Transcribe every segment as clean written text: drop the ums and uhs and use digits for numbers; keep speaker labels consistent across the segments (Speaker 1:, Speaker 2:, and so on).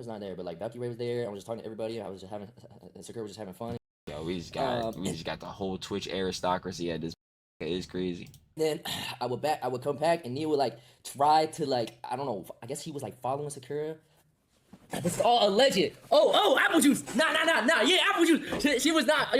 Speaker 1: was not there, but like Valkyrie was there. I was just talking to everybody. I was just having Sakura was just having fun.
Speaker 2: Yo, we just got the whole Twitch aristocracy at this. It's crazy.
Speaker 1: Then I would come back and Neil would like try to like I don't know. I guess he was like following Sakura. It's all alleged. Oh, apple juice. Nah. Yeah, apple juice. She was not.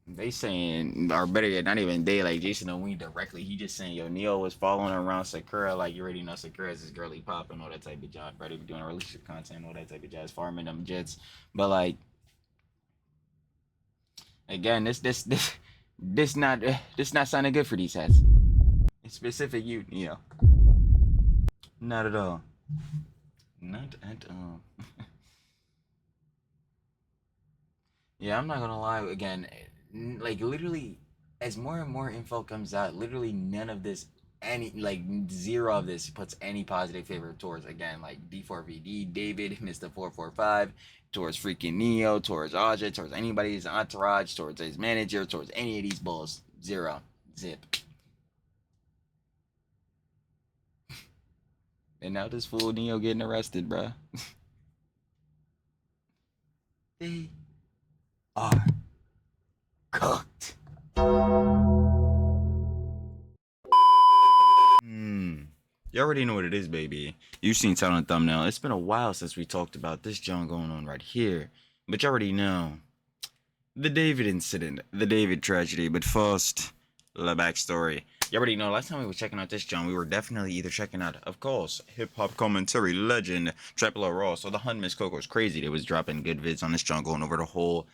Speaker 2: They saying, or better yet, not even they, like Jason Owens directly. He just saying, yo, Neo was following around Sakura, like you already know Sakura is this girly pop and all that type of job, right? Be doing relationship content, all that type of jazz, farming them jets. But like, again, this not sounding good for these heads. In specific, you, not at all, not at all. Yeah, I'm not gonna lie. Again, like literally, as more and more info comes out, literally none of this, any like zero of this puts any positive favor towards again like D4vd, David, Mr. 445, towards freaking Neo, towards Aja, towards anybody's entourage, towards his manager, towards any of these bulls. Zero, zip. And now this fool Neo getting arrested, bruh. They are cooked. You already know what it is, baby. You've seen title and thumbnail. It's been a while since we talked about this John going on right here. But you already know. The David incident. The David tragedy. But first, the backstory. You already know, last time we were checking out this John, we were definitely either checking out, of course, hip-hop commentary legend, Triple Ross, or the Hun Miss Coco was crazy. They was dropping good vids on this John, going over the whole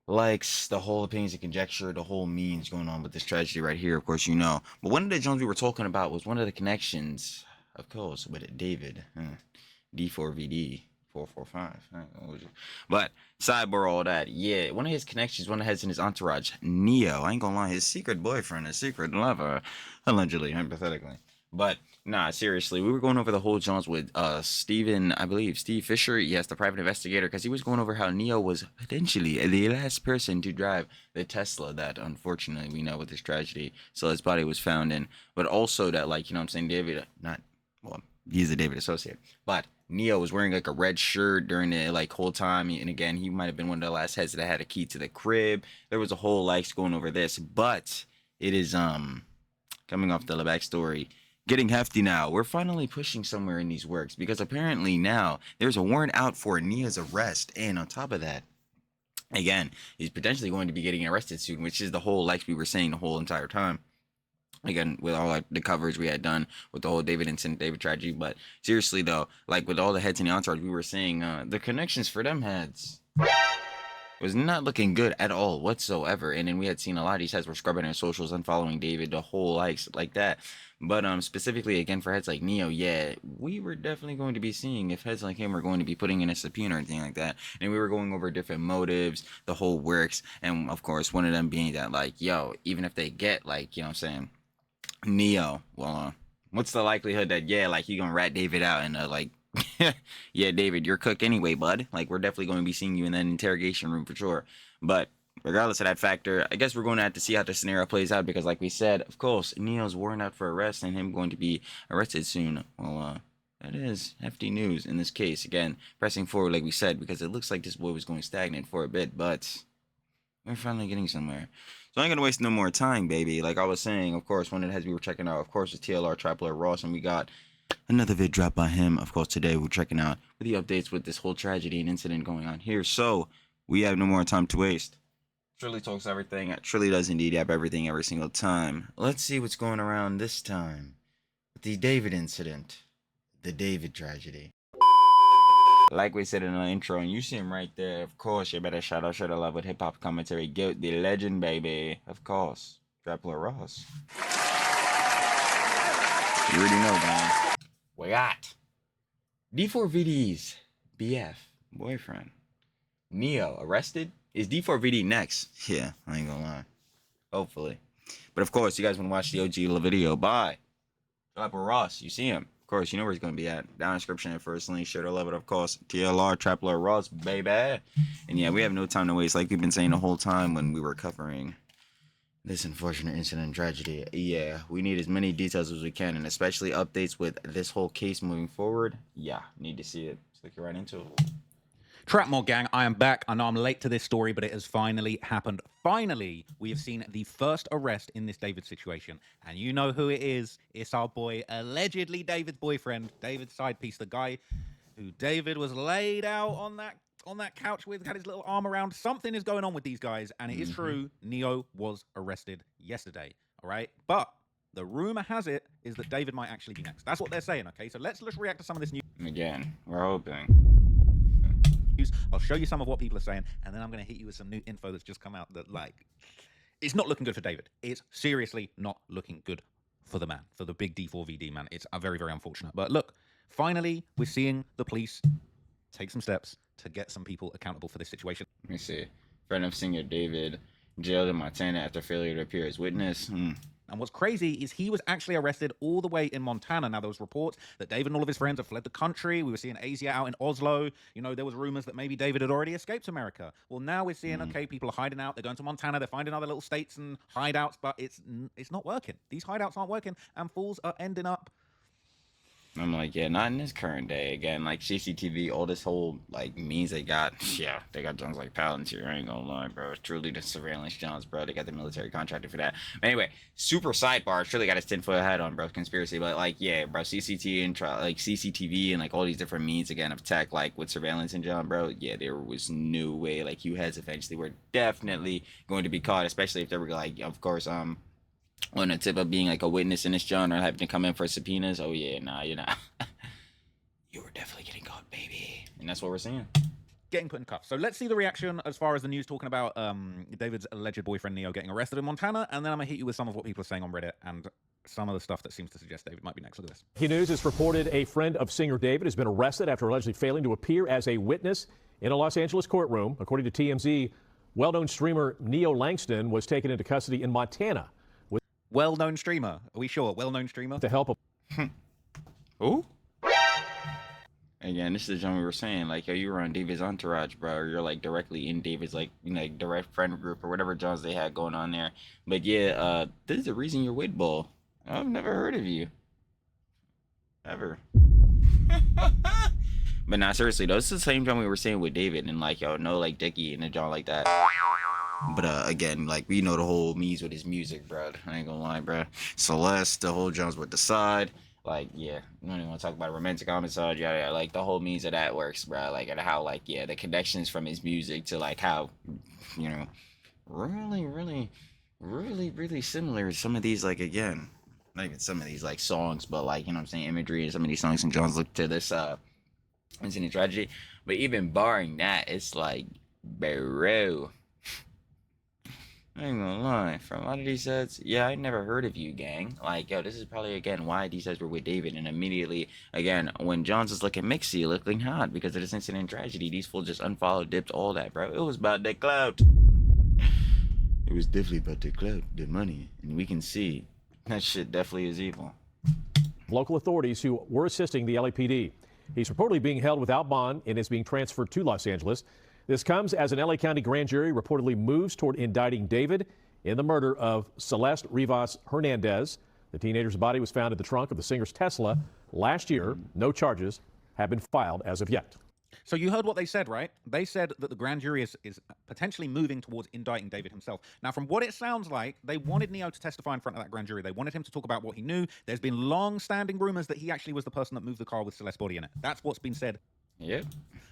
Speaker 2: likes, the whole opinions and conjecture, the whole means going on with this tragedy right here, of course, you know. But one of the Jones we were talking about was one of the connections, of course, with David, D4vd, 445. But sidebar all that, yeah, one of his connections, one of the heads in his entourage, Neo, I ain't gonna lie, his secret boyfriend, his secret lover, allegedly, hypothetically. But nah, seriously, we were going over the whole Jones with Steven, I believe, Steve Fisher, yes, the private investigator, because he was going over how Neo was potentially the last person to drive the Tesla that, unfortunately, we know with this tragedy, so his body was found in. But also that, like, you know what I'm saying, David, not, well, he's a David associate, but Neo was wearing like a red shirt during the like whole time, and again, he might have been one of the last heads that had a key to the crib. There was a whole likes going over this, but it is coming off the backstory, getting hefty now. We're finally pushing somewhere in these works because apparently now there's a warrant out for Nia's arrest, and on top of that, again, he's potentially going to be getting arrested soon, which is the whole like we were saying the whole entire time. Again, with all like the coverage we had done with the whole David incident, David tragedy. But seriously though, like with all the heads in the entourage, we were saying the connections for them heads was not looking good at all whatsoever. And then we had seen a lot of these heads were scrubbing their socials, unfollowing David, the whole likes like that. But specifically again for heads like Neo, yeah, we were definitely going to be seeing if heads like him were going to be putting in a subpoena or anything like that. And we were going over different motives, the whole works, and of course one of them being that like, yo, even if they get like, you know what I'm saying, Neo, well, what's the likelihood that, yeah, like, you gonna rat David out and, like, yeah, David, you're cooked anyway, bud. Like, we're definitely going to be seeing you in that interrogation room for sure. But regardless of that factor, I guess we're going to have to see how the scenario plays out because, like we said, of course, Neo's warrant out for arrest and him going to be arrested soon. Well, that is hefty news in this case. Again, pressing forward, like we said, because it looks like this boy was going stagnant for a bit, but we're finally getting somewhere. So I ain't gonna waste no more time, baby. Like I was saying, of course, one of the heads we were checking out, of course, is TLR Tripler Ross, and we got another vid dropped by him. Of course, today we're checking out with the updates with this whole tragedy and incident going on here. So we have no more time to waste. Trilly talks everything. Trilly does indeed have everything every single time. Let's see what's going around this time. The David incident, the David tragedy. Like we said in the intro, and you see him right there, of course, you better shout out, share the love with hip-hop commentary. Guilt, the legend, baby. Of course. Trapler Ross. You already know, man. We got D4vd's BF, boyfriend. Neo, arrested? Is D4vd next? Yeah, I ain't gonna lie. Hopefully. But of course, you guys want to watch the OG video. Bye. Trapler Ross, you see him. Of course, you know where he's going to be at. Down in the description and first link. Share the love it, of course. TLR, Trapler Ross, baby. And yeah, we have no time to waste. Like we've been saying the whole time when we were covering this unfortunate incident and tragedy. Yeah, we need as many details as we can, and especially updates with this whole case moving forward. Yeah, need to see it. Let's get right into it.
Speaker 3: Trapmore gang, I am back. I know I'm late to this story, but it has finally happened. Finally, we have seen the first arrest in this David situation. And you know who it is. It's our boy, allegedly David's boyfriend, David's side piece, the guy who David was laid out on that couch with, had his little arm around. Something is going on with these guys, and it is true. Neo was arrested yesterday. All right, but the rumor has it is that David might actually be next. That's what they're saying. Okay, so let's react to some of this news.
Speaker 2: Again, we're hoping.
Speaker 3: I'll show you some of what people are saying, and then I'm going to hit you with some new info that's just come out that, like, it's not looking good for David. It's seriously not looking good for the man, for the big D4vd man. It's very, very unfortunate. But look, finally, we're seeing the police take some steps to get some people accountable for this situation.
Speaker 2: Let me see. Friend of singer David jailed in Montana after failure to appear as witness.
Speaker 3: And what's crazy is he was actually arrested all the way in Montana. Now, there was reports that David and all of his friends have fled the country. We were seeing Asia out in Oslo. You know, there was rumors that maybe David had already escaped America. Well, now we're seeing, okay, people are hiding out. They're going to Montana. They're finding other little states and hideouts, but it's not working. These hideouts aren't working, and fools are ending up.
Speaker 2: I'm like, yeah, not in this current day. Again, like CCTV, all this whole like means they got, yeah, they got Jones like Palantir. I ain't gonna lie, bro. It's truly the surveillance Jones, bro. They got the military contractor for that. But anyway, super sidebar. Surely got his 10-foot hat on, bro. Conspiracy, but like, yeah, bro. CCTV and CCTV and like all these different means again of tech, like with surveillance and John, bro. Yeah, there was no way like you heads eventually were definitely going to be caught, especially if they were like, of course, on the tip of being like a witness in this genre or having to come in for subpoenas. Oh yeah, nah, you're not. You were definitely getting caught, baby. And that's what we're seeing.
Speaker 3: Getting put in cuffs. So let's see the reaction as far as the news talking about David's alleged boyfriend Neo getting arrested in Montana, and then I'm gonna hit you with some of what people are saying on Reddit and some of the stuff that seems to suggest David might be next. Look at this.
Speaker 4: Key News has reported a friend of singer David has been arrested after allegedly failing to appear as a witness in a Los Angeles courtroom. According to TMZ, well-known streamer Neo Langston was taken into custody in Montana.
Speaker 3: Well-known streamer. Are we sure? Well-known streamer?
Speaker 4: With the help of...
Speaker 2: Who? Again, this is the genre we were saying. Like, yo, you were on David's entourage, bro. Or you're, like, directly in David's, like, you know, like, direct friend group or whatever Johns they had going on there. But, yeah, this is the reason you're with Bull. I've never heard of you. Ever. But, nah, seriously, though, this is the same genre we were saying with David. And, like, yo, no, like, Dickie and a John like that. But again, like we know the whole me's with his music, bro. I ain't gonna lie, bro. Celeste, the whole Jones with the side, like yeah, we don't even want to talk about romantic homicide, yeah, like the whole means of that works, bro. Like and how like yeah, the connections from his music to like how, you know, really similar. Some of these like again, not even some of these like songs, but like you know what I'm saying, imagery and some of these songs and Jones look to this incident tragedy. But even barring that, it's like bro. I ain't gonna lie, from a lot of these sets, yeah, I never heard of you, gang. Like, yo, this is probably, again, why these sets were with David. And immediately, again, when Jones was looking mixy, looking hot because of this incident and tragedy, these fools just unfollowed, dipped, all that, bro. It was about that clout. It was definitely about the clout, the money. And we can see that shit definitely is evil.
Speaker 4: Local authorities who were assisting the LAPD. He's reportedly being held without bond and is being transferred to Los Angeles. This comes as an LA County grand jury reportedly moves toward indicting David in the murder of Celeste Rivas Hernandez. The teenager's body was found in the trunk of the singer's Tesla last year. No charges have been filed as of yet.
Speaker 3: So you heard what they said, right? They said that the grand jury is potentially moving towards indicting David himself. Now, from what it sounds like, they wanted Neo to testify in front of that grand jury. They wanted him to talk about what he knew. There's been long-standing rumors that he actually was the person that moved the car with Celeste's body in it. That's what's been said.
Speaker 2: Yep.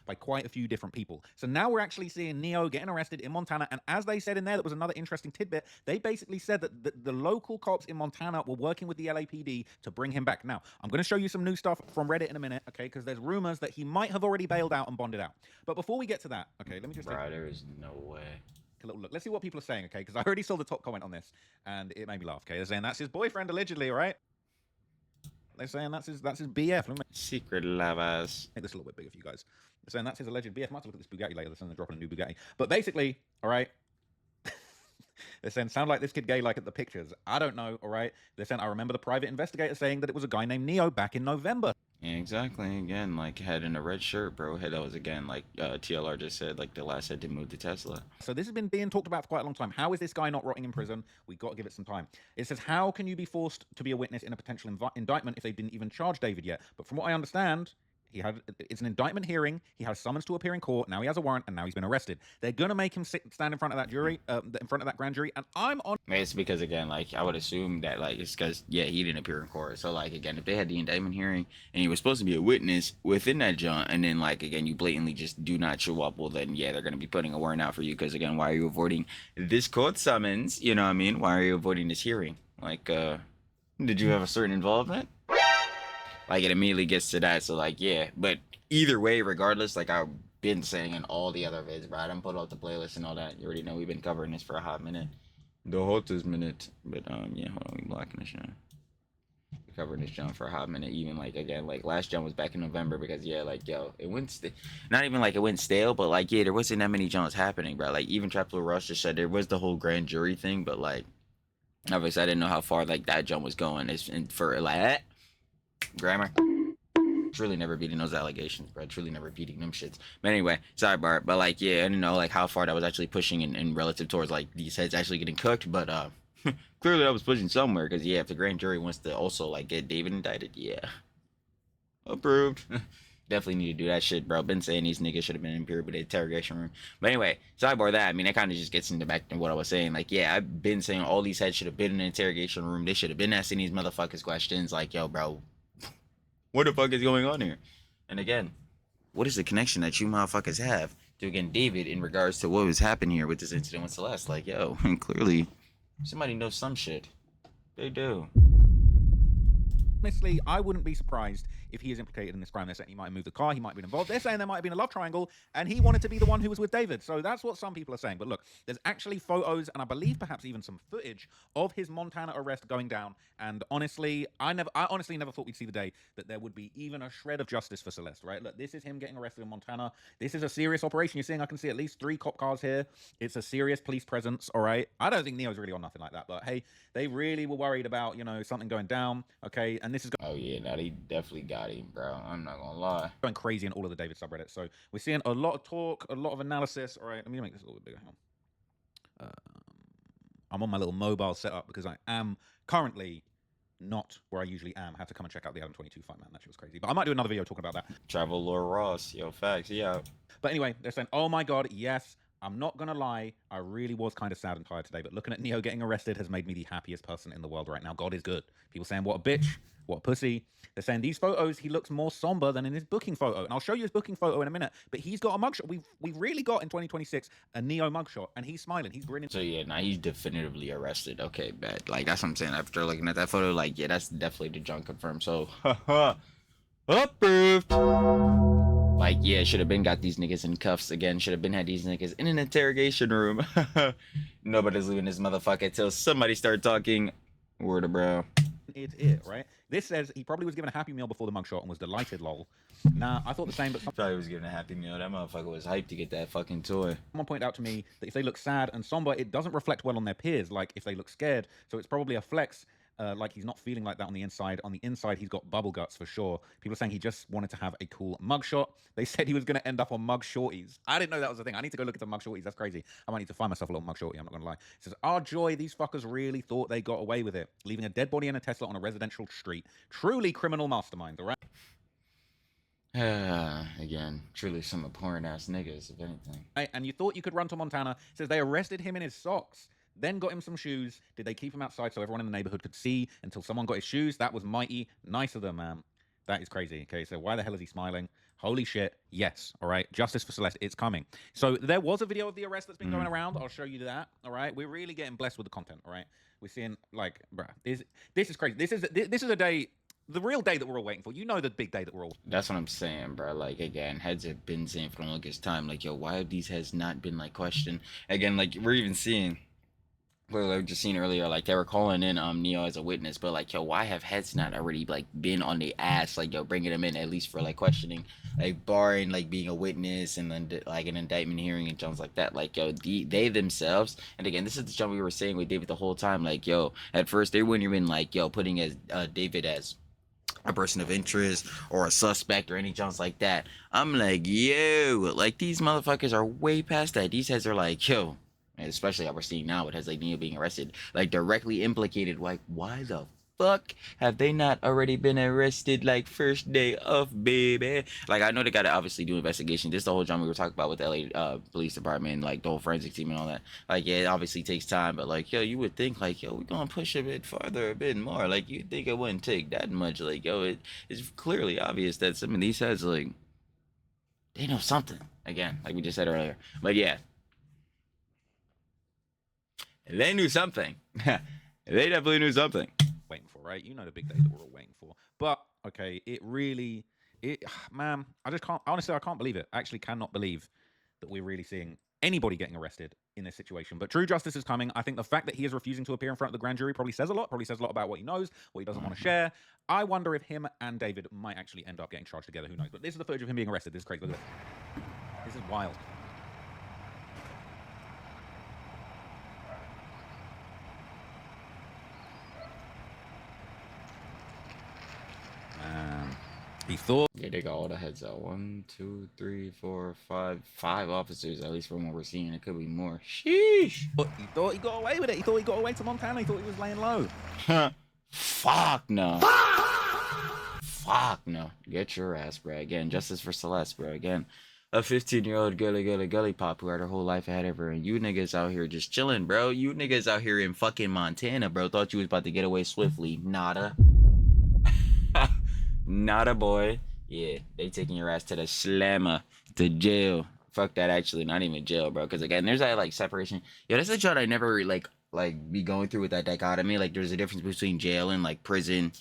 Speaker 3: By quite a few different people. So now we're actually seeing Neo getting arrested in Montana. And as they said in there, that was another interesting tidbit. They basically said that the local cops in Montana were working with the LAPD to bring him back. Now, I'm going to show you some new stuff from Reddit in a minute, okay? Because there's rumors that he might have already bailed out and bonded out. But before we get to that, okay, let me just...
Speaker 2: Bro, there is no way.
Speaker 3: A little look. Let's see what people are saying, okay? Because I already saw the top comment on this, and it made me laugh, okay? They're saying that's his boyfriend, allegedly, all right? They're saying that's his BF. Let me
Speaker 2: Secret lovers.
Speaker 3: make this a little bit bigger for you guys. They're saying that's his alleged BF. I might have to look at this Bugatti later. They're saying they're dropping a new Bugatti. But basically, all right, they're saying, sound like this kid gay like at the pictures. I don't know, all right? They're saying, I remember the private investigator saying that it was a guy named Neo back in November.
Speaker 2: Yeah, exactly. Again, like head in a red shirt, bro. Head that was again like TLR just said, like the last head to move to Tesla.
Speaker 3: So this has been being talked about for quite a long time. How is this guy not rotting in prison? We got to give it some time. It says, how can you be forced to be a witness in a potential indictment if they didn't even charge David yet? But from what I understand, it's an indictment hearing. He has summons to appear in court. Now he has a warrant, and now he's been arrested. They're gonna make him stand in front of that jury, in front of that grand jury. And I'm on.
Speaker 2: It's because again, like I would assume that like it's because yeah he didn't appear in court. So like again, if they had the indictment hearing and he was supposed to be a witness within that jaunt, and then like again you blatantly just do not show up, well then yeah they're gonna be putting a warrant out for you because again why are you avoiding this court summons? You know what I mean? Why are you avoiding this hearing? Like did you have a certain involvement? Like it immediately gets to that. So like yeah, but either way, regardless, like I've been saying in all the other vids, bro, I done put out the playlist and all that. You already know we've been covering this for a hot minute. The hottest minute. But yeah, hold on, we blocking this jump. We covering this jump for a hot minute. Even like again, like last jump was back in November because yeah, like yo, it went not even like it went stale, but like yeah, there wasn't that many jumps happening, bro. Like even Trap Lil Rush just said there was the whole grand jury thing, but like obviously I didn't know how far like that jump was going. It's for like grammar. Truly never beating those allegations, bro. Truly never beating them shits. But anyway, sidebar. But like, yeah, I didn't know like how far that was actually pushing in relative towards like these heads actually getting cooked. But clearly that was pushing somewhere because yeah, if the grand jury wants to also like get David indicted, yeah, approved. Definitely need to do that shit, bro. Been saying these niggas should have been in period with the interrogation room. But anyway, sidebar that. I mean, that kind of just gets into back to what I was saying. Like, yeah, I've been saying all these heads should have been in the interrogation room. They should have been asking these motherfuckers questions. Like, yo, bro, what the fuck is going on here? And again, what is the connection that you motherfuckers have to again David in regards to what was happening here with this incident with Celeste? Like, yo, clearly somebody knows some shit. They do.
Speaker 3: Honestly, I wouldn't be surprised if he is implicated in this crime. They're saying he might have moved the car, he might have been involved. They're saying there might have been a love triangle, and he wanted to be the one who was with David. So that's what some people are saying. But look, there's actually photos, and I believe perhaps even some footage of his Montana arrest going down. And honestly, I honestly never thought we'd see the day that there would be even a shred of justice for Celeste, right? Look, this is him getting arrested in Montana. This is a serious operation. You're seeing, I can see at least 3 cop cars here. It's a serious police presence, all right? I don't think Neo's really on nothing like that, but hey, they really were worried about, you know, something going down, okay? And this is
Speaker 2: Oh yeah, now they definitely got him, bro. I'm not gonna lie.
Speaker 3: going crazy in all of the David subreddits. So we're seeing a lot of talk, a lot of analysis. All right, let me make this a little bit bigger. Hang on. I'm on my little mobile setup because I am currently not where I usually am. I had to come and check out the Adam 22 fight, man. That shit was crazy. But I might do another video talking about that.
Speaker 2: Travel Laura Ross, yo, facts, yeah.
Speaker 3: But anyway, they're saying, oh my God, yes, I'm not going to lie. I really was kind of sad and tired today. But looking at Neo getting arrested has made me the happiest person in the world right now. God is good. People saying, what a bitch, what a pussy. They're saying these photos, he looks more somber than in his booking photo. And I'll show you his booking photo in a minute. But he's got a mugshot. We've really got in 2026 a Neo mugshot. And he's smiling. He's grinning.
Speaker 2: So yeah, now he's definitively arrested. Okay, bet. Like that's what I'm saying. After looking at that photo, like yeah, that's definitely the junk confirmed. So approved. Like, yeah, should have been got these niggas in cuffs again. Should have been had these niggas in an interrogation room. Nobody's leaving this motherfucker until somebody start talking. Word of bro.
Speaker 3: It's it, right? This says he probably was given a Happy Meal before the mugshot and was delighted, lol. Nah, I thought the same, but
Speaker 2: Probably was given a Happy Meal. That motherfucker was hyped to get that fucking toy.
Speaker 3: someone pointed out to me that if they look sad and somber, it doesn't reflect well on their peers, like if they look scared. So it's probably a flex. Like he's not feeling like that on the inside. On the inside, he's got bubble guts for sure. People are saying he just wanted to have a cool mugshot. They said he was going to end up on mug shorties. I didn't know that was a thing. I need to go look at the mug shorties. That's crazy. I might need to find myself a little mug shorty. I'm not going to lie. It says, our joy, these fuckers really thought they got away with it. Leaving a dead body in a Tesla on a residential street. Truly criminal masterminds, all right?
Speaker 2: Again, truly some abhorrent ass niggas, if anything.
Speaker 3: Right, and you thought you could run to Montana. It says they arrested him in his socks. Then got him some shoes. Did they keep him outside so everyone in the neighborhood could see until someone got his shoes? That was mighty nice of them, man. That is crazy. Okay, so why the hell is he smiling? Holy shit. Yes, all right. Justice for Celeste, it's coming. So there was a video of the arrest that's been going around. I'll show you that, all right? We're really getting blessed with the content, all right? We're seeing, like, bruh, this is crazy. This is a day, the real day that we're all waiting for. You know the big day that we're all...
Speaker 2: That's what I'm saying, bro. Like, again, heads have been saying for the longest time, like, yo, why have these heads not been, like, questioned? Again, like, we're even seeing... Well, I just seen earlier, like they were calling in Neo as a witness, but like, yo, why have heads not already like been on the ass, like yo, bringing him in at least for like questioning, like barring like being a witness and then like an indictment hearing and jumps like that, like yo, they themselves, and again, this is the jump we were saying with David the whole time, like yo, at first they weren't even like yo putting as David as a person of interest or a suspect or any jumps like that. I'm like, yo, like these motherfuckers are way past that. These heads are like, yo, and especially how we're seeing now with heads like Neo being arrested, like directly implicated. Like, why the fuck have they not already been arrested like first day off, baby? Like, I know they gotta obviously do investigation. This is the whole drama we were talking about with the LA police department, like the whole forensic team and all that. Like, yeah, it obviously takes time, but like, yo, you would think like, yo, we're gonna push a bit farther, a bit more. Like, you think it wouldn't take that much? Like, yo, it's clearly obvious that some of these heads, like, they know something. Again, like we just said earlier. But yeah, they knew something. They definitely knew something.
Speaker 3: Waiting for, right? You know the big day that we're all waiting for. But okay, it really, man, I just can't. Honestly, I can't believe it. I actually cannot believe that we're really seeing anybody getting arrested in this situation. But true justice is coming. I think the fact that he is refusing to appear in front of the grand jury probably says a lot. Probably says a lot about what he knows, what he doesn't want to share. I wonder if him and David might actually end up getting charged together. Who knows? But this is the footage of him being arrested. This is crazy. Look at this. This is wild. He thought.
Speaker 2: Yeah, they got all the heads out. 1, 2, 3, 4, 5, 5 officers, at least from what we're seeing. It could be more. Sheesh.
Speaker 3: But he thought he got away with it. He thought he got away to Montana. He thought he was laying low.
Speaker 2: Fuck no. Fuck no. Get your ass, bro. Again, justice for Celeste, bro. Again, a 15-year-old gully pop who had her whole life ahead of her, and you niggas out here just chilling, bro. You niggas out here in fucking Montana, bro. Thought you was about to get away swiftly. Nada. Nada, boy. Yeah, they taking your ass to the slammer, to jail. Fuck that, actually, not even jail, bro. Because again, there's that like separation. Yeah, that's a job I never like be going through with that dichotomy. Like, there's a difference between jail and like prison.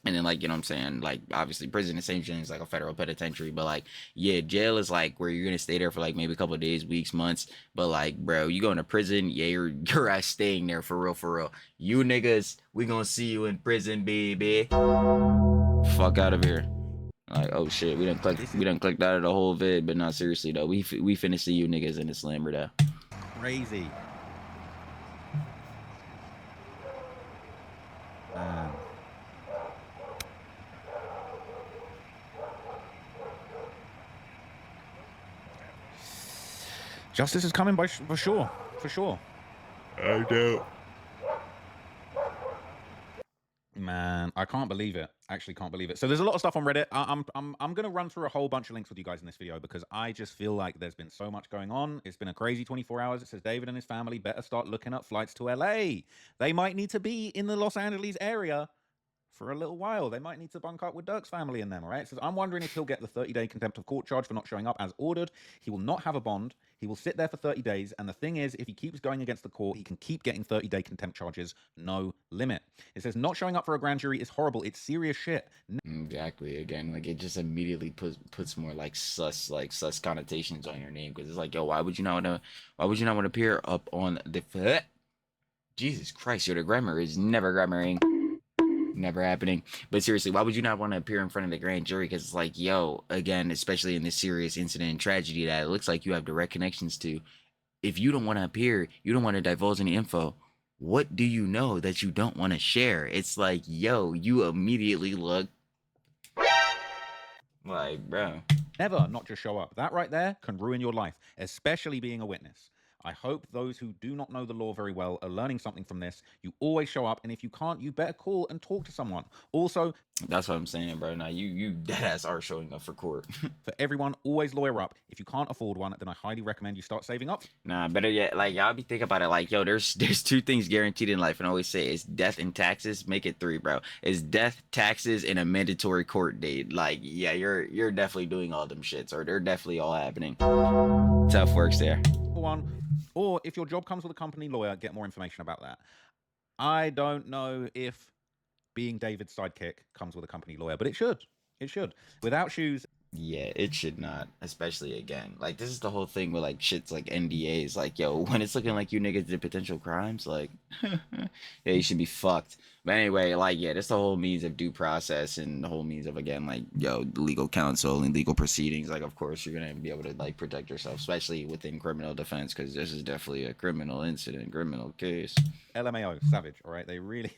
Speaker 2: And then, like, you know what I'm saying? Like, obviously, prison, the same thing as like a federal penitentiary. But, like, yeah, jail is like where you're going to stay there for like maybe a couple of days, weeks, months. But, like, bro, you going to prison, yeah, your ass staying there for real, for real. You niggas, we going to see you in prison, baby. Fuck out of here. Like, oh shit, we done clicked out of the whole vid. But not seriously, though. We finna see you niggas in the slammer, though.
Speaker 3: Crazy. Justice is coming for sure. For sure.
Speaker 2: I do.
Speaker 3: Man, I can't believe it. Actually can't believe it. So there's a lot of stuff on Reddit. I'm gonna run through a whole bunch of links with you guys in this video because I just feel like there's been so much going on. It's been a crazy 24 hours. It says David and his family better start looking up flights to LA. They might need to be in the Los Angeles area for a little while. They might need to bunk up with Dirk's family and them, all right? So I'm wondering if he'll get the 30-day contempt of court charge for not showing up as ordered. He will not have a bond. He will sit there for 30 days. And the thing is, if he keeps going against the court, he can keep getting 30-day contempt charges, no limit. It says not showing up for a grand jury is horrible. It's serious shit.
Speaker 2: Exactly. Again, like, it just immediately puts more like sus connotations on your name, because it's like, yo, why would you not want to appear up on the Jesus Christ, yo, the grammar is never grammaring. Never happening. But seriously, why would you not want to appear in front of the grand jury? Because it's like, yo, again, especially in this serious incident and tragedy that it looks like you have direct connections to, if you don't want to appear, you don't want to divulge any info, what do you know that you don't want to share? It's like, yo, you immediately look like, bro.
Speaker 3: Never not just show up. That right there can ruin your life, especially being a witness. I hope those who do not know the law very well are learning something from this. You always show up, and if you can't, you better call and talk to someone. Also,
Speaker 2: that's what I'm saying, bro. Now you deadass are showing up for court.
Speaker 3: For everyone, always lawyer up. If you can't afford one, then I highly recommend you start saving up.
Speaker 2: Nah, better yet, like, y'all be thinking about it like, yo, there's 2 things guaranteed in life, and I always say it's death and taxes. Make it 3, bro. It's death, taxes, and a mandatory court date. Like, yeah, you're definitely doing all them shits, or they're definitely all happening. Tough works there.
Speaker 3: One, or if your job comes with a company lawyer, get more information about that. I don't know if being David's sidekick comes with a company lawyer, but it should. It should. Without shoes.
Speaker 2: Yeah, it should not. Especially, again, like, this is the whole thing with, like, shits like NDAs. Like, yo, when it's looking like you niggas did potential crimes, like, yeah, you should be fucked. But anyway, like, yeah, that's the whole means of due process and the whole means of, again, like, yo, legal counsel and legal proceedings. Like, of course, you're gonna be able to, like, protect yourself, especially within criminal defense, because this is definitely a criminal incident, criminal case.
Speaker 3: LMAO, savage, all right? They really...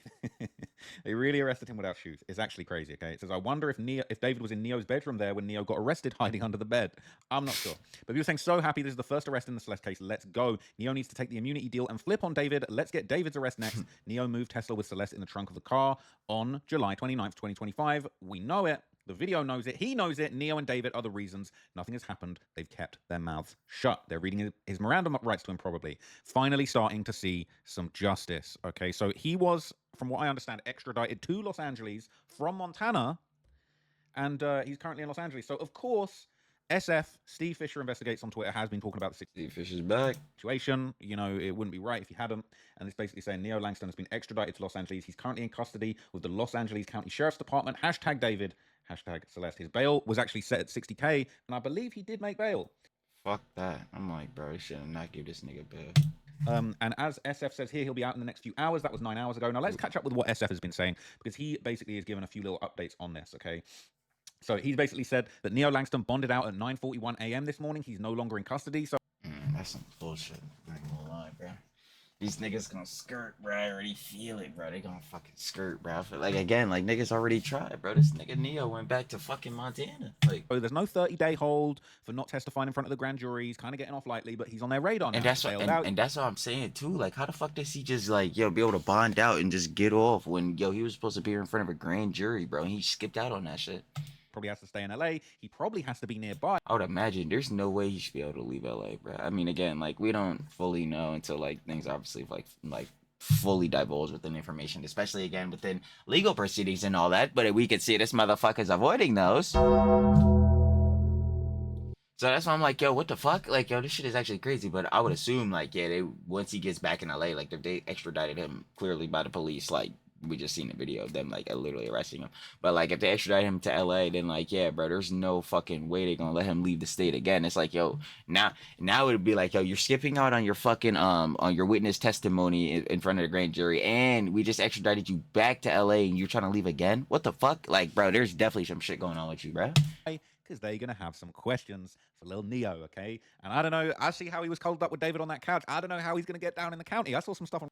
Speaker 3: They really arrested him without shoes. It's actually crazy, okay? It says, I wonder if David was in Neo's bedroom there when Neo got arrested hiding under the bed. I'm not sure. But people saying, so happy this is the first arrest in the Celeste case. Let's go. Neo needs to take the immunity deal and flip on David. Let's get David's arrest next. Neo moved Tesla with Celeste in the trunk of the car on July 29th, 2025. We know it. The video knows it. He knows it. Neo and David are the reasons. Nothing has happened. They've kept their mouths shut. They're reading his Miranda rights to him, probably. Finally starting to see some justice. Okay, so he was, from what I understand, extradited to Los Angeles from Montana, and he's currently in Los Angeles. So, of course, SF, Steve Fisher Investigates on Twitter, has been talking about the
Speaker 2: Steve Fisher's back.
Speaker 3: situation. You know, it wouldn't be right if he hadn't. And it's basically saying Neo Langston has been extradited to Los Angeles. He's currently in custody with the Los Angeles County Sheriff's Department. Hashtag David. Hashtag Celeste. His bail was actually set at $60K, and I believe he did make bail.
Speaker 2: Fuck that. I'm like, bro, they should not give this nigga bail.
Speaker 3: And as SF says here, he'll be out in the next few hours. That was 9 hours ago. Now let's catch up with what SF has been saying, because he basically has given a few little updates on this, okay? So he's basically said that Neo Langston bonded out at 9:41 a.m. this morning. He's no longer in custody. So
Speaker 2: That's some bullshit. I ain't gonna lie, bro. These niggas gonna skirt, bro. I already feel it, bro. They gonna fucking skirt, bro. Like, again, like, niggas already tried, bro. This nigga Neo went back to fucking Montana. Like,
Speaker 3: there's no 30-day hold for not testifying in front of the grand jury. He's kind of getting off lightly, but he's on their radar now.
Speaker 2: and that's what, and that's what I'm saying too. Like, how the fuck does he just, like, yo, be able to bond out and just get off when, yo, he was supposed to be in front of a grand jury, bro? And he skipped out on that shit.
Speaker 3: Probably has to stay in LA. He probably has to be nearby.
Speaker 2: I would imagine there's no way he should be able to leave LA, bro. I mean, again, like, we don't fully know until, like, things obviously like fully divulged within information, especially again within legal proceedings and all that. But we could see this motherfucker's avoiding those. So that's why I'm like, yo, what the fuck? Like, yo, this shit is actually crazy. But I would assume, like, yeah, they, once he gets back in LA, like, if they extradited him clearly by the police, like, we just seen the video of them, like, literally arresting him. But, like, if they extradite him to LA, then, like, yeah, bro, there's no fucking way they're gonna let him leave the state again. It's like, yo, now it'd be like, yo, you're skipping out on your fucking on your witness testimony in front of the grand jury, and we just extradited you back to LA, and you're trying to leave again. What the fuck? Like, bro, there's definitely some shit going on with you, bro.
Speaker 3: Because they're gonna have some questions for little Neo, okay? And I don't know. I see how he was cuddled up with David on that couch. I don't know how he's gonna get down in the county. I saw some stuff on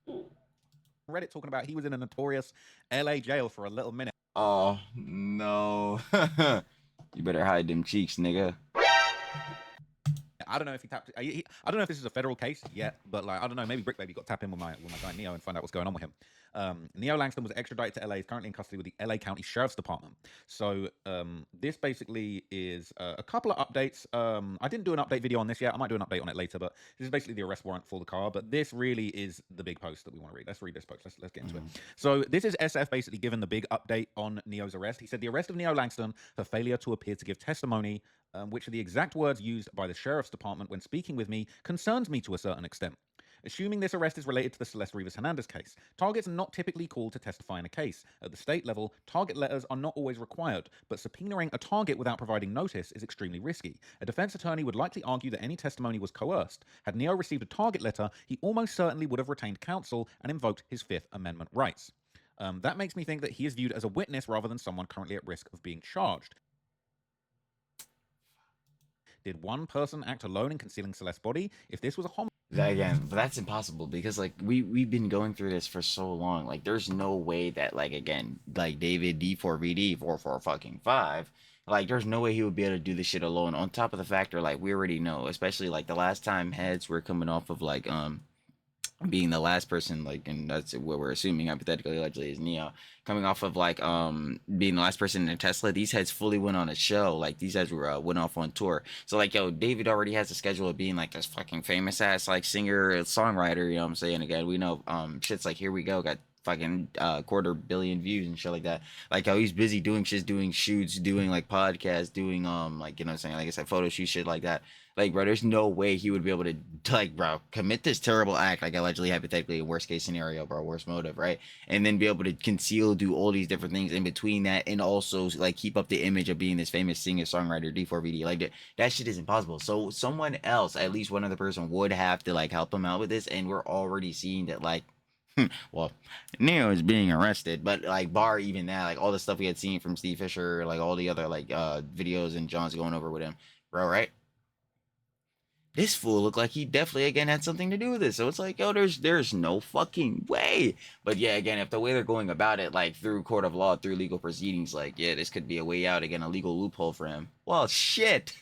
Speaker 3: Reddit talking about he was in a notorious LA jail for a little minute.
Speaker 2: Oh no. You better hide them cheeks, nigga.
Speaker 3: I don't know if he tapped. I don't know if this is a federal case yet, but, like, I don't know. Maybe Brick Baby got to tap in with my guy Neo and find out what's going on with him. Neo Langston was extradited to LA. He's currently in custody with the LA County Sheriff's Department. So this basically is a couple of updates. I didn't do an update video on this yet. I might do an update on it later, but this is basically the arrest warrant for the car. But this really is the big post that we want to read. Let's read this post. Let's get into it. So this is SF basically giving the big update on Neo's arrest. He said, the arrest of Neo Langston for failure to appear to give testimony, which are the exact words used by the Sheriff's Department when speaking with me, concerns me to a certain extent. Assuming this arrest is related to the Celeste Rivas Hernandez case, targets are not typically called to testify in a case. At the state level, target letters are not always required, but subpoenaing a target without providing notice is extremely risky. A defense attorney would likely argue that any testimony was coerced. Had Neo received a target letter, he almost certainly would have retained counsel and invoked his Fifth Amendment rights. That makes me think that he is viewed as a witness rather than someone currently at risk of being charged. Did one person act alone in concealing Celeste's body? If this was a homicide...
Speaker 2: Again, but that's impossible because, like, we've been going through this for so long. Like, there's no way that, like, again, like, David D4vd 4455, like, there's no way he would be able to do this shit alone. On top of the factor, like, we already know, especially, like, the last time heads were coming off of, like, being the last person, like, and that's what we're assuming hypothetically allegedly is Neo coming off of, like, being the last person in a Tesla. These heads fully went on a show. Like, these heads were went off on tour. So, like, yo, David already has a schedule of being, like, this fucking famous ass, like, singer songwriter, you know what I'm saying? Again, we know shit's like Here We Go got fucking 250 million views and shit like that. Like, how he's busy doing shit, doing shoots, doing, like, podcasts, doing like, you know what I'm saying, like I said, photo shoot, shit like that. Like, bro, there's no way he would be able to, like, bro, commit this terrible act, like, allegedly, hypothetically, worst case scenario, bro, worst motive, right? And then be able to conceal, do all these different things in between that, and also, like, keep up the image of being this famous singer-songwriter, D4vd. Like, that shit is impossible. So someone else, at least one other person, would have to, like, help him out with this, and we're already seeing that, like, well, Neo is being arrested, but, like, bar even that, like, all the stuff we had seen from Steve Fisher, like, all the other, like, videos and John's going over with him, bro, right? this fool looked like he definitely again had something to do with it. So it's like, yo, there's no fucking way. But yeah, again, if the way they're going about it, like through court of law, through legal proceedings, like, yeah, this could be a way out, again, a legal loophole for him. Well, shit.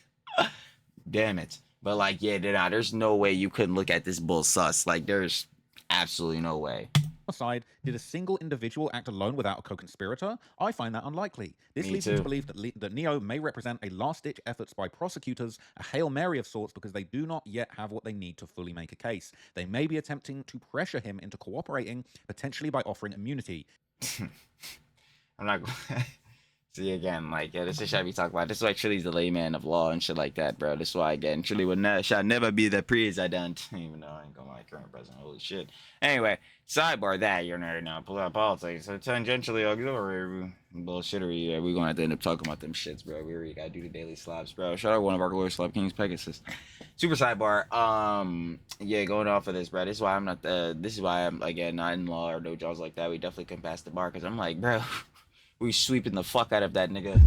Speaker 2: Damn it. But like, yeah, there's no way you couldn't look at this bull sus. Like, there's absolutely no way.
Speaker 3: Aside, did a single individual act alone without a co-conspirator? I find that unlikely. This
Speaker 2: Me
Speaker 3: leads me to
Speaker 2: too.
Speaker 3: believe that Neo may represent a last-ditch efforts by prosecutors, a Hail Mary of sorts, because they do not yet have what they need to fully make a case. They may be attempting to pressure him into cooperating, potentially by offering immunity.
Speaker 2: I'm not going See, again, like, yeah, this is shit we talk about. This is why Trilly's the layman of law and shit like that, bro. This is why, again, Trilly shall never be the president, even though I ain't gonna my current president. Holy shit. Anyway, sidebar that, you're nerd now. Politics. So, tangentially auxiliary bullshittery. Yeah, we're gonna have to end up talking about them shits, bro. We already gotta do the daily slaps, bro. Shout out one of our glorious slap kings, Pegasus. Super sidebar. Yeah, going off of this, bro. This is why I'm not, this is why I'm, again, not in law or no jobs like that. We definitely can pass the bar, because I'm like, bro. We sweeping the fuck out of that nigga.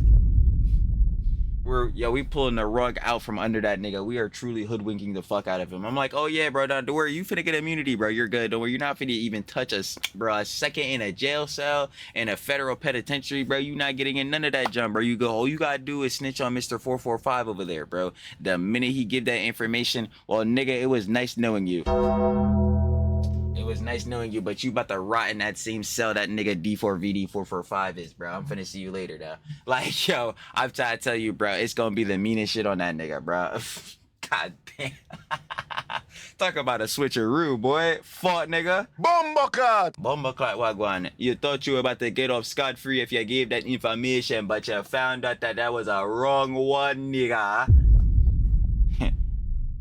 Speaker 2: We pulling the rug out from under that nigga. We are truly hoodwinking the fuck out of him. I'm like, oh yeah, bro, don't worry, you finna get immunity, bro. You're good. Don't worry, you're not finna even touch us, bro. A second in a jail cell in a federal penitentiary, bro. You not getting in none of that jump, bro. You go, all you gotta do is snitch on Mr. 445 over there, bro. The minute he give that information, well, nigga, it was nice knowing you. It was nice knowing you, but you about to rot in that same cell that nigga D4vd 445 is, bro. I'm finna see you later, though. Like, yo, I'm trying to tell you, bro, it's gonna be the meanest shit on that nigga, bro. God damn. Talk about a switcheroo, boy. Fought, nigga.
Speaker 5: Bumbleclad!
Speaker 2: Bumbleclad, wagwan. You thought you were about to get off scot-free if you gave that information, but you found out that was a wrong one, nigga.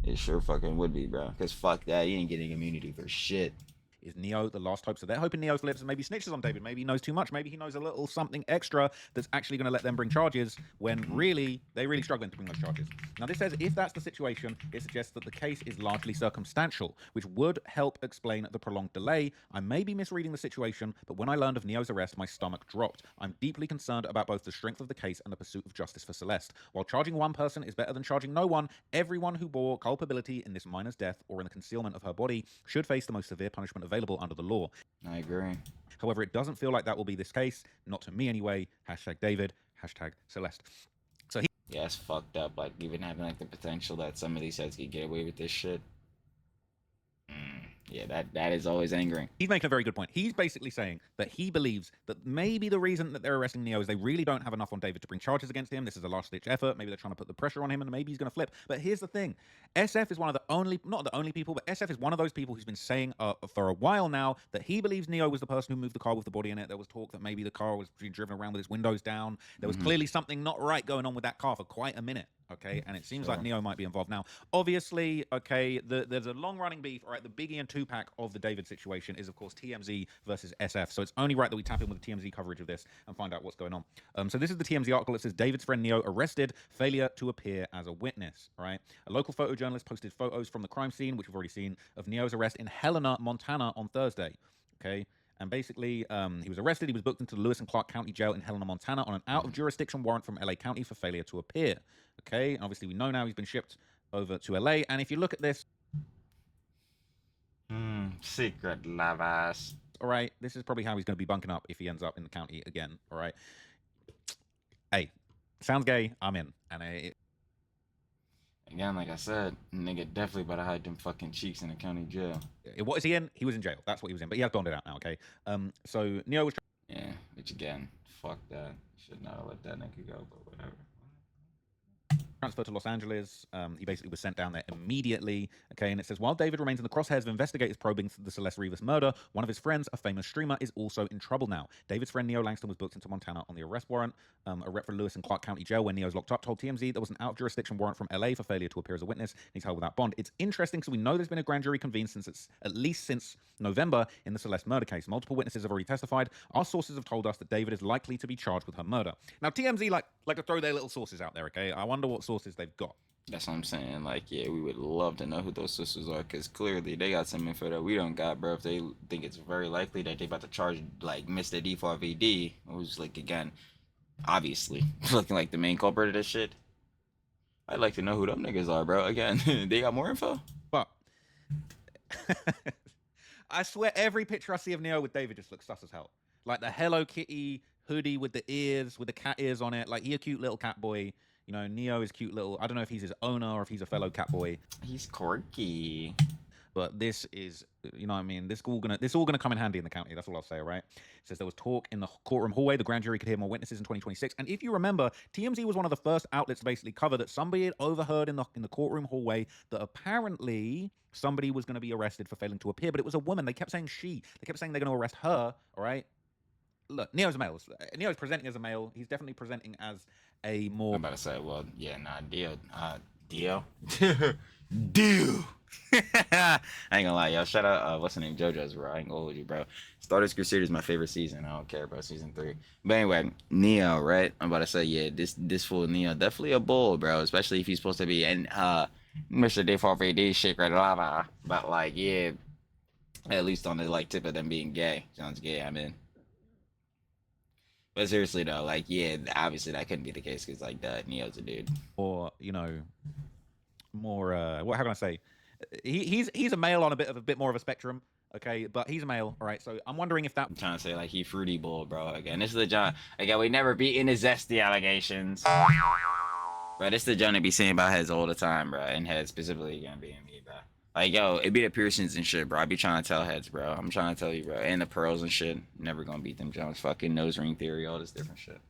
Speaker 2: It sure fucking would be, bro. Because fuck that. You ain't getting immunity for shit.
Speaker 3: Is Neo the last hope? So they're hoping Neo flips and maybe snitches on David. Maybe he knows too much. Maybe he knows a little something extra that's actually going to let them bring charges when really, they're really struggling to bring those charges. Now, this says if that's the situation, it suggests that the case is largely circumstantial, which would help explain the prolonged delay. I may be misreading the situation, but when I learned of Neo's arrest, my stomach dropped. I'm deeply concerned about both the strength of the case and the pursuit of justice for Celeste. While charging one person is better than charging no one, everyone who bore culpability in this minor's death or in the concealment of her body should face the most severe punishment available under the law.
Speaker 2: I agree.
Speaker 3: However, it doesn't feel like that will be this case. Not to me anyway. Hashtag David. Hashtag Celeste. So
Speaker 2: Yeah, it's fucked up. Like, even having like the potential that some of these heads could get away with this shit. Yeah, that is always angering.
Speaker 3: he's making a very good point. He's basically saying that he believes that maybe the reason that they're arresting Neo is they really don't have enough on David to bring charges against him. This is a last-ditch effort. Maybe they're trying to put the pressure on him, and maybe he's going to flip. But here's the thing. SF is one of the only, not the only people, but SF is one of those people who's been saying for a while now that he believes Neo was the person who moved the car with the body in it. There was talk that maybe the car was being driven around with its windows down. There was clearly something not right going on with that car for quite a minute. Okay, and it seems like Neo might be involved now. Obviously, okay, there's a long-running beef. All right, the Biggie and Tupac of the David situation is, of course, TMZ versus SF. So it's only right that we tap in with the TMZ coverage of this and find out what's going on. So this is the TMZ article. It says David's friend Neo arrested, failure to appear as a witness. All right, a local photojournalist posted photos from the crime scene, which we've already seen, of Neo's arrest in Helena, Montana, on Thursday. Okay. And basically, he was arrested. He was booked into the Lewis and Clark County Jail in Helena, Montana on an out-of-jurisdiction warrant from LA County for failure to appear. Okay, and obviously we know now he's been shipped over to LA. And if you look at this...
Speaker 2: Secret lovers.
Speaker 3: All right, this is probably how he's going to be bunking up if he ends up in the county again. All right. Hey, sounds gay. I'm in. And
Speaker 2: Again, like I said, nigga definitely better hide them fucking cheeks in the county jail.
Speaker 3: what is he in? He was in jail. That's what he was in. But he has bonded it out now, okay? So Neo was...
Speaker 2: Yeah, which again, fuck that. Should not have let that nigga go, but whatever.
Speaker 3: transferred to Los Angeles. He basically was sent down there immediately. Okay, and it says, while David remains in the crosshairs of investigators probing the Celeste Rivas murder, one of his friends, a famous streamer, is also in trouble now. David's friend Neo Langston was booked into Montana on the arrest warrant. A rep for Lewis and Clark County Jail, where Neo's locked up, told TMZ there was an out-of-jurisdiction warrant from LA for failure to appear as a witness, and he's held without bond. It's interesting because we know there's been a grand jury convened at least since November in the Celeste murder case. Multiple witnesses have already testified. Our sources have told us that David is likely to be charged with her murder. Now, TMZ like to throw their little sources out there, okay? I wonder what sources they've got.
Speaker 2: That's what I'm saying. Like, yeah, we would love to know who those sisters are, because clearly they got some info that we don't got, bro. If they think it's very likely that they about to charge, like, Mr. D4vd, who's, like, again, obviously looking like the main culprit of this shit. I'd like to know who them niggas are, bro. Again, they got more info?
Speaker 3: But I swear every picture I see of Neo with David just looks sus as hell. Like the Hello Kitty hoodie with the ears, with the cat ears on it. Like he a cute little cat boy. You know, Neo is cute little. I don't know if he's his owner or if he's a fellow cat boy.
Speaker 2: He's quirky.
Speaker 3: But this is, you know what I mean? This all gonna come in handy in the county. That's all I'll say, all right? It says there was talk in the courtroom hallway. The grand jury could hear more witnesses in 2026. And if you remember, TMZ was one of the first outlets to basically cover that somebody had overheard in the courtroom hallway that apparently somebody was going to be arrested for failing to appear. But it was a woman. They kept saying she. They kept saying they're going to arrest her, all right? Look, Neo's a male. Neo's presenting as a male. He's definitely presenting as a more...
Speaker 2: I'm about to say, well, yeah, nah, Dio. Dio. I ain't gonna lie, y'all. Shout out, what's the name? JoJo's, bro. I ain't gonna hold you, bro. Stardust Crusader is my favorite season. I don't care about season 3. But anyway, Neo, right? I'm about to say, yeah, this fool Neo definitely a bull, bro. Especially if he's supposed to be in Mr. D4vd shit, right? But like, yeah, at least on the like tip of them being gay. Sounds gay. I'm in. But seriously though, like, yeah, obviously that couldn't be the case because like Neo's a dude.
Speaker 3: Or you know, more what? How can I say? He's a male on a bit more of a spectrum, okay, but he's a male, all right. So I'm wondering if that...
Speaker 2: I'm trying to say like he fruity bull, bro. Again, this is the John. Again, we never beaten his zesty allegations, bro. This is the John that be saying about heads all the time, bro, and heads specifically gonna be me, bro. Like yo, it be the piercings and shit, bro. I be trying to tell heads, bro. I'm trying to tell you, bro, and the pearls and shit. Never gonna beat them Jones. Fucking nose ring theory, all this different shit.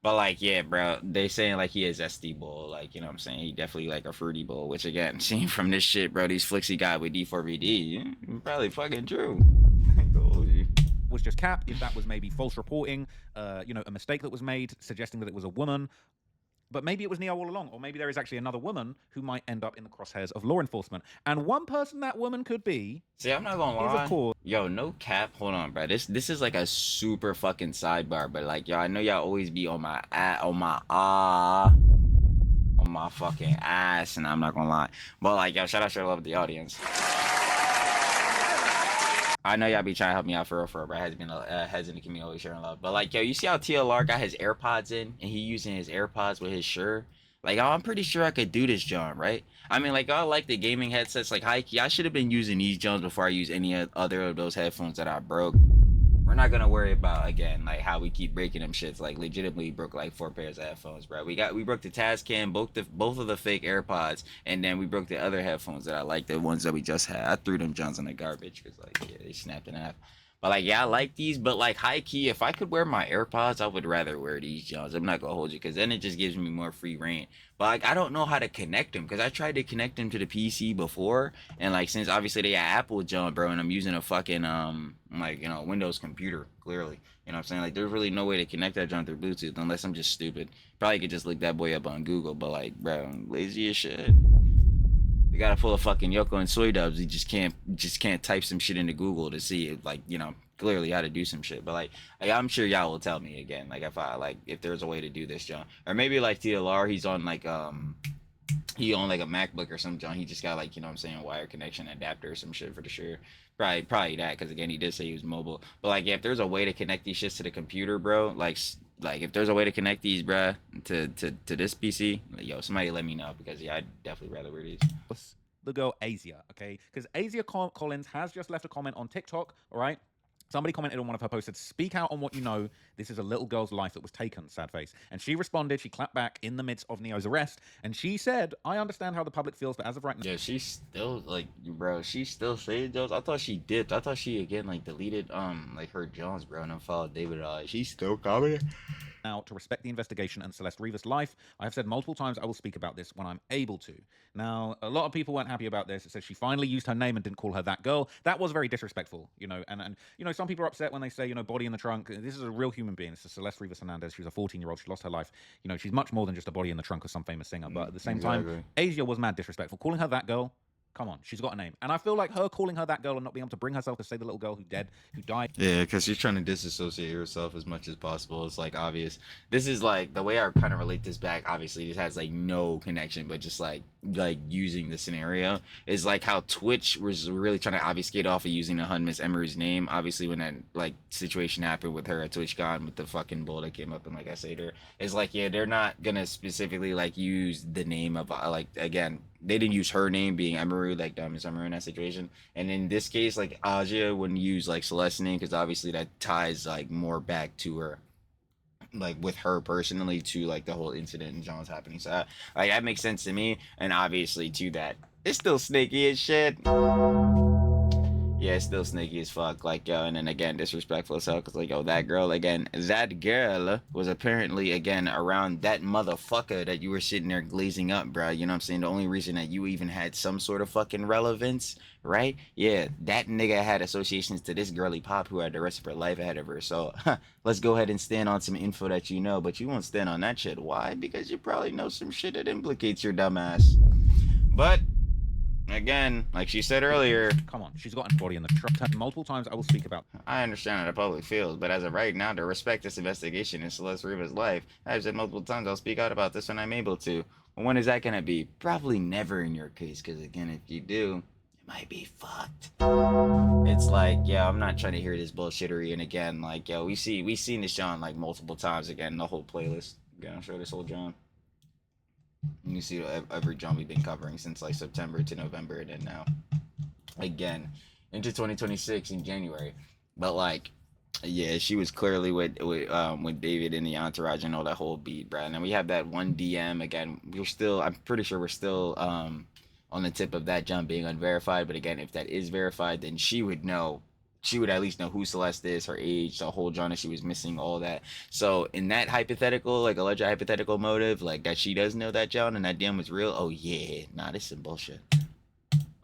Speaker 2: But like, yeah, bro, they saying like he is SD bull, like, you know what I'm saying? He definitely like a fruity bull, which again, seeing from this shit, bro, these flicks he got with D4vd, probably fucking true.
Speaker 3: Was just cap, if that was maybe false reporting, you know, a mistake that was made, suggesting that it was a woman. But maybe it was Neo all along, or maybe there is actually another woman who might end up in the crosshairs of law enforcement. And one person that woman could be...
Speaker 2: See, I'm not gonna lie. Of course, yo, no cap. Hold on, bro. This is like a super fucking sidebar, but like, yo, I know y'all always be on my fucking ass, and I'm not gonna lie. But like, yo, shout out to love the audience. I know y'all be trying to help me out for real, bro. Has been heads in the community always sharing love. But like, yo, you see how TLR got his AirPods in, and he using his AirPods with his shirt? Like, oh, I'm pretty sure I could do this, John, right? I mean, like, I like the gaming headsets. Like, high-key, I should have been using these Jones before I use any other of those headphones that I broke. We're not gonna worry about, again, like, how we keep breaking them shits. Like, legitimately broke, like, 4 pairs of headphones, bro. We broke the Tascam, both of the fake AirPods, and then we broke the other headphones that I like, the ones that we just had. I threw them Johns in the garbage, because, like, yeah, they snapped in half. But like, yeah, I like these, but like high key, if I could wear my AirPods, I would rather wear these Johns. I'm not gonna hold you, because then it just gives me more free reign. But like, I don't know how to connect them, because I tried to connect them to the PC before, and like, since obviously they got Apple John, bro, and I'm using a fucking like, you know, Windows computer, clearly, you know what I'm saying? Like, there's really no way to connect that John through Bluetooth unless I'm just stupid. Probably could just look that boy up on Google, but like, bro, I'm lazy as shit. You gotta pull a fucking Yoko and Soy Dubs. You just can't type some shit into Google to see it, like, you know, clearly how to do some shit. But like I'm sure y'all will tell me again, like, if there's a way to do this, John. Or maybe like TLR, he's on like he on like a MacBook or some John. He just got like, you know what I'm saying, wire connection adapter or some shit for the sure. Probably that, because again, he did say he was mobile. But like, yeah, if there's a way to connect these shits to the computer, bro, like if there's a way to connect these, bruh, to this PC, like, yo, somebody let me know, because yeah, I'd definitely rather wear these.
Speaker 3: The girl Asia, okay? Because Asia Collins has just left a comment on TikTok, all right? Somebody commented on one of her posts, said, speak out on what you know. This is a little girl's life that was taken, sad face. And she responded, she clapped back in the midst of Neo's arrest, and she said, I understand how the public feels, but as of right now...
Speaker 2: Yeah, she's still, like, bro, she's still saying Jones. I thought she dipped. I thought she, again, like, deleted, like, her Jones, bro, and unfollowed David. She's still commenting.
Speaker 3: Now, to respect the investigation and Celeste Rivas' life, I have said multiple times I will speak about this when I'm able to. Now, a lot of people weren't happy about this. It says she finally used her name and didn't call her that girl. That was very disrespectful, you know, and you know, some people are upset when they say, you know, body in the trunk. This is a real human being. This is Celeste Rivas Hernandez. She was a 14-year-old. She lost her life. You know, she's much more than just a body in the trunk of some famous singer. But at the same time, Asia was mad disrespectful. Calling her that girl, come on, she's got a name. And I feel like her calling her that girl and not being able to bring herself to say the little girl who died.
Speaker 2: Yeah, because she's trying to disassociate herself as much as possible. It's like obvious. This is like the way I kind of relate this back. Obviously, this has like no connection, but just like like using the scenario is like how Twitch was really trying to obfuscate off of using the Hun Miss Emery's name. Obviously, when that like situation happened with her at TwitchCon with the fucking bull that came up and like I said her, it's like yeah, they're not gonna specifically like use the name of like again they didn't use her name being Emery like Miss Emery in that situation, and in this case like Aja wouldn't use like Celeste's name because obviously that ties like more back to her like with her personally to like the whole incident and John's happening. So like that makes sense to me. And obviously to that, it's still snaky as shit. Yeah, it's still snaky as fuck. Like yo, and then again disrespectful as hell because like yo, that girl was apparently again around that motherfucker that you were sitting there glazing up, bro. You know what I'm saying? The only reason that you even had some sort of fucking relevance, right? Yeah, that nigga had associations to this girly pop who had the rest of her life ahead of her. So let's go ahead and stand on some info that you know, but you won't stand on that shit. Why? Because you probably know some shit that implicates your dumb ass. But again, like she said earlier,
Speaker 3: Come on, she's gotten body in the truck multiple times. I will speak about.
Speaker 2: I understand how the public feels, but as of right now, to respect this investigation in Celeste Riva's life, I've said multiple times I'll speak out about this when I'm able to. Well, when is that gonna be? Probably never in your case, because again, if you do, it might be fucked. It's like, yeah, I'm not trying to hear this bullshittery, and again, like, yo, we've seen this John like multiple times. Again, the whole playlist. Again, I'll show this whole John. You see every John we've been covering since like September to November, and then now again into 2026 in January. But like, yeah, she was clearly with David in the entourage and all that whole beat, bro. And then we have that one DM again. I'm pretty sure we're still on the tip of that John being unverified. But again, if that is verified, then she would know. She would at least know who Celeste is, her age, the whole John that she was missing, all that. So in that hypothetical, like alleged hypothetical motive, like that she does know that John and that DM was real. Oh yeah, nah, this is some bullshit.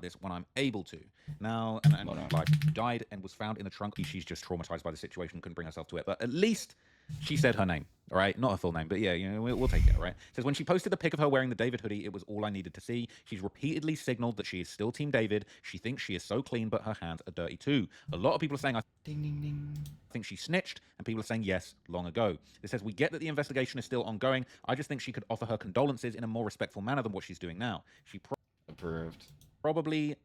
Speaker 3: This when I'm able to. Now, and like died and was found in the trunk. She's just traumatized by the situation, couldn't bring herself to it. But at least she said her name, all right? Not her full name, but yeah, you know, we'll take it, all right? It says, when she posted the pic of her wearing the David hoodie, it was all I needed to see. She's repeatedly signaled that she is still Team David. She thinks she is so clean, but her hands are dirty too. A lot of people are saying,
Speaker 2: Ding, ding, ding.
Speaker 3: I think she snitched, and people are saying yes, long ago. It says, we get that the investigation is still ongoing. I just think she could offer her condolences in a more respectful manner than what she's doing now. She
Speaker 2: Approved.
Speaker 3: probably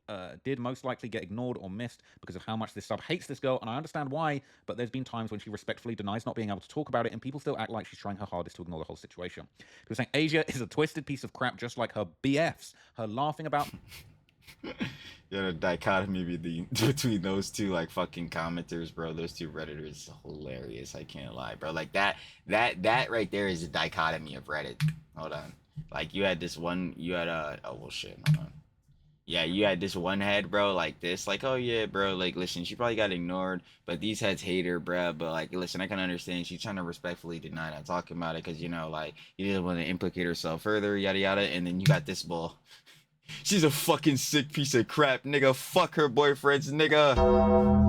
Speaker 3: did most likely get ignored or missed because of how much this sub hates this girl, and I understand why, but there's been times when she respectfully denies not being able to talk about it, and people still act like she's trying her hardest to ignore the whole situation. People saying Asia is a twisted piece of crap just like her BFs, her laughing about...
Speaker 2: Yeah, the dichotomy between those two like fucking commenters, bro, those two Redditors is hilarious. I can't lie, bro. Like that right there is a dichotomy of Reddit. Hold on. Like you had oh well shit, hold on. Yeah, you had this one head, bro, like this, like, oh yeah, bro, like, listen, she probably got ignored, but these heads hate her, bro, but, like, listen, I can understand, she's trying to respectfully deny not talking about it, because, you know, like, you didn't want to implicate herself further, yada yada, and then you got this bull. She's a fucking sick piece of crap, nigga, fuck her boyfriends, nigga.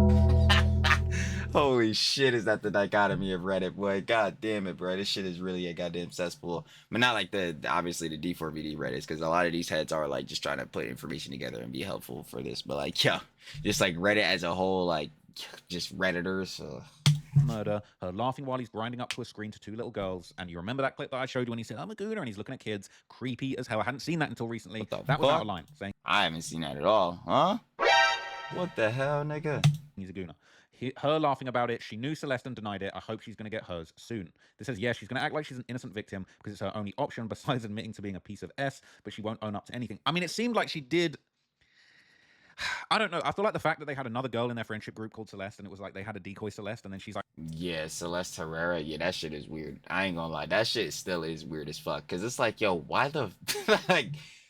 Speaker 2: Holy shit, is that the dichotomy of Reddit, boy? God damn it, bro. This shit is really a goddamn cesspool. But not like obviously the D4vd Reddits, because a lot of these heads are like just trying to put information together and be helpful for this. But like, yo, just like Reddit as a whole, like, just Redditors.
Speaker 3: Murder, her laughing while he's grinding up to a screen to two little girls. And you remember that clip that I showed you when he said, I'm a gooner, and he's looking at kids. Creepy as hell. I hadn't seen that until recently. That was out of line. Saying,
Speaker 2: I haven't seen that at all, huh? What the hell, nigga?
Speaker 3: he's a gooner. Her laughing about it. She knew Celeste and denied it. I hope she's going to get hers soon. This says, yeah, she's going to act like she's an innocent victim because it's her only option besides admitting to being a piece of S, but she won't own up to anything. I mean, it seemed like she did. I don't know. I feel like the fact that they had another girl in their friendship group called Celeste, and it was like they had a decoy Celeste, and then she's like,
Speaker 2: yeah, Celeste Herrera. Yeah, that shit is weird. I ain't gonna lie. That shit still is weird as fuck. Because it's like, yo, why the...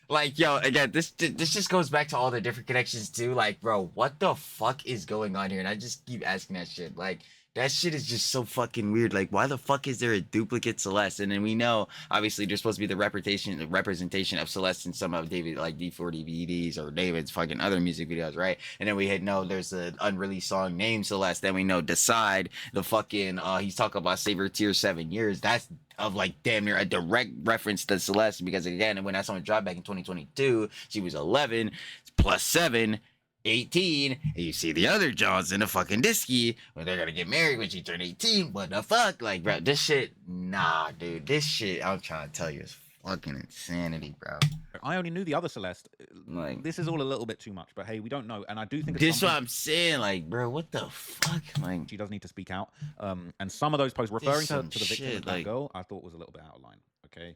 Speaker 2: Like, yo, again, this just goes back to all the different connections, too. Like, bro, what the fuck is going on here? And I just keep asking that shit. Like, that shit is just so fucking weird. Like, why the fuck is there a duplicate Celeste? And then we know, obviously, there's supposed to be the representation of Celeste in some of David, like, D4vds or David's fucking other music videos, right? And then we had know there's an unreleased song named Celeste. Then we know Decide, the fucking, he's talking about Save Her Tears 7 years. That's of like damn near a direct reference to Celeste, because again, when that song dropped back in 2022, she was 11 plus 7, 18, and you see the other Johns in the fucking disky when they're gonna get married when she turned 18. What the fuck? Like, bro, this shit, nah, dude, this shit, I'm trying to tell you, is fucking insanity, bro.
Speaker 3: I only knew the other Celeste.
Speaker 2: Like,
Speaker 3: This is all a little bit too much, but hey, we don't know. And I do think
Speaker 2: this what I'm saying. Like, bro, what the fuck? Like,
Speaker 3: she does need to speak out. And some of those posts referring to the victim
Speaker 2: shit,
Speaker 3: as that
Speaker 2: like,
Speaker 3: girl, I thought was a little bit out of line. Okay.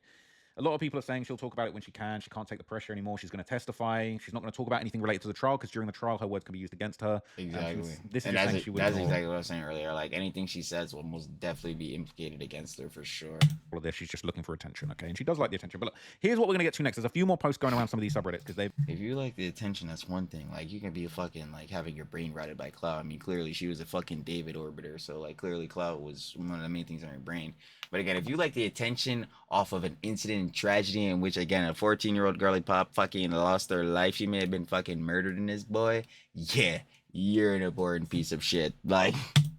Speaker 3: A lot of people are saying she'll talk about it when she can. She can't take the pressure anymore. She's going to testify. She's not going to talk about anything related to the trial because during the trial, her words can be used against her.
Speaker 2: exactly.
Speaker 3: This is
Speaker 2: And that's
Speaker 3: exactly
Speaker 2: what I was saying earlier. Like, anything she says will most definitely be implicated against her for sure.
Speaker 3: All of this, she's just looking for attention, okay? And she does like the attention. But look, here's what we're going to get to next. There's a few more posts going around some of these subreddits because they've...
Speaker 2: If you like the attention, that's one thing. Like, you can be fucking, like, having your brain rotted by Cloud. I mean, clearly, she was a fucking David orbiter. So, like, clearly, Cloud was one of the main things on her brain. But again, if you like the attention off of an incident and tragedy in which, again, a 14-year-old girly pop fucking lost her life, she may have been fucking murdered in this boy. Yeah, you're an important piece of shit. Like,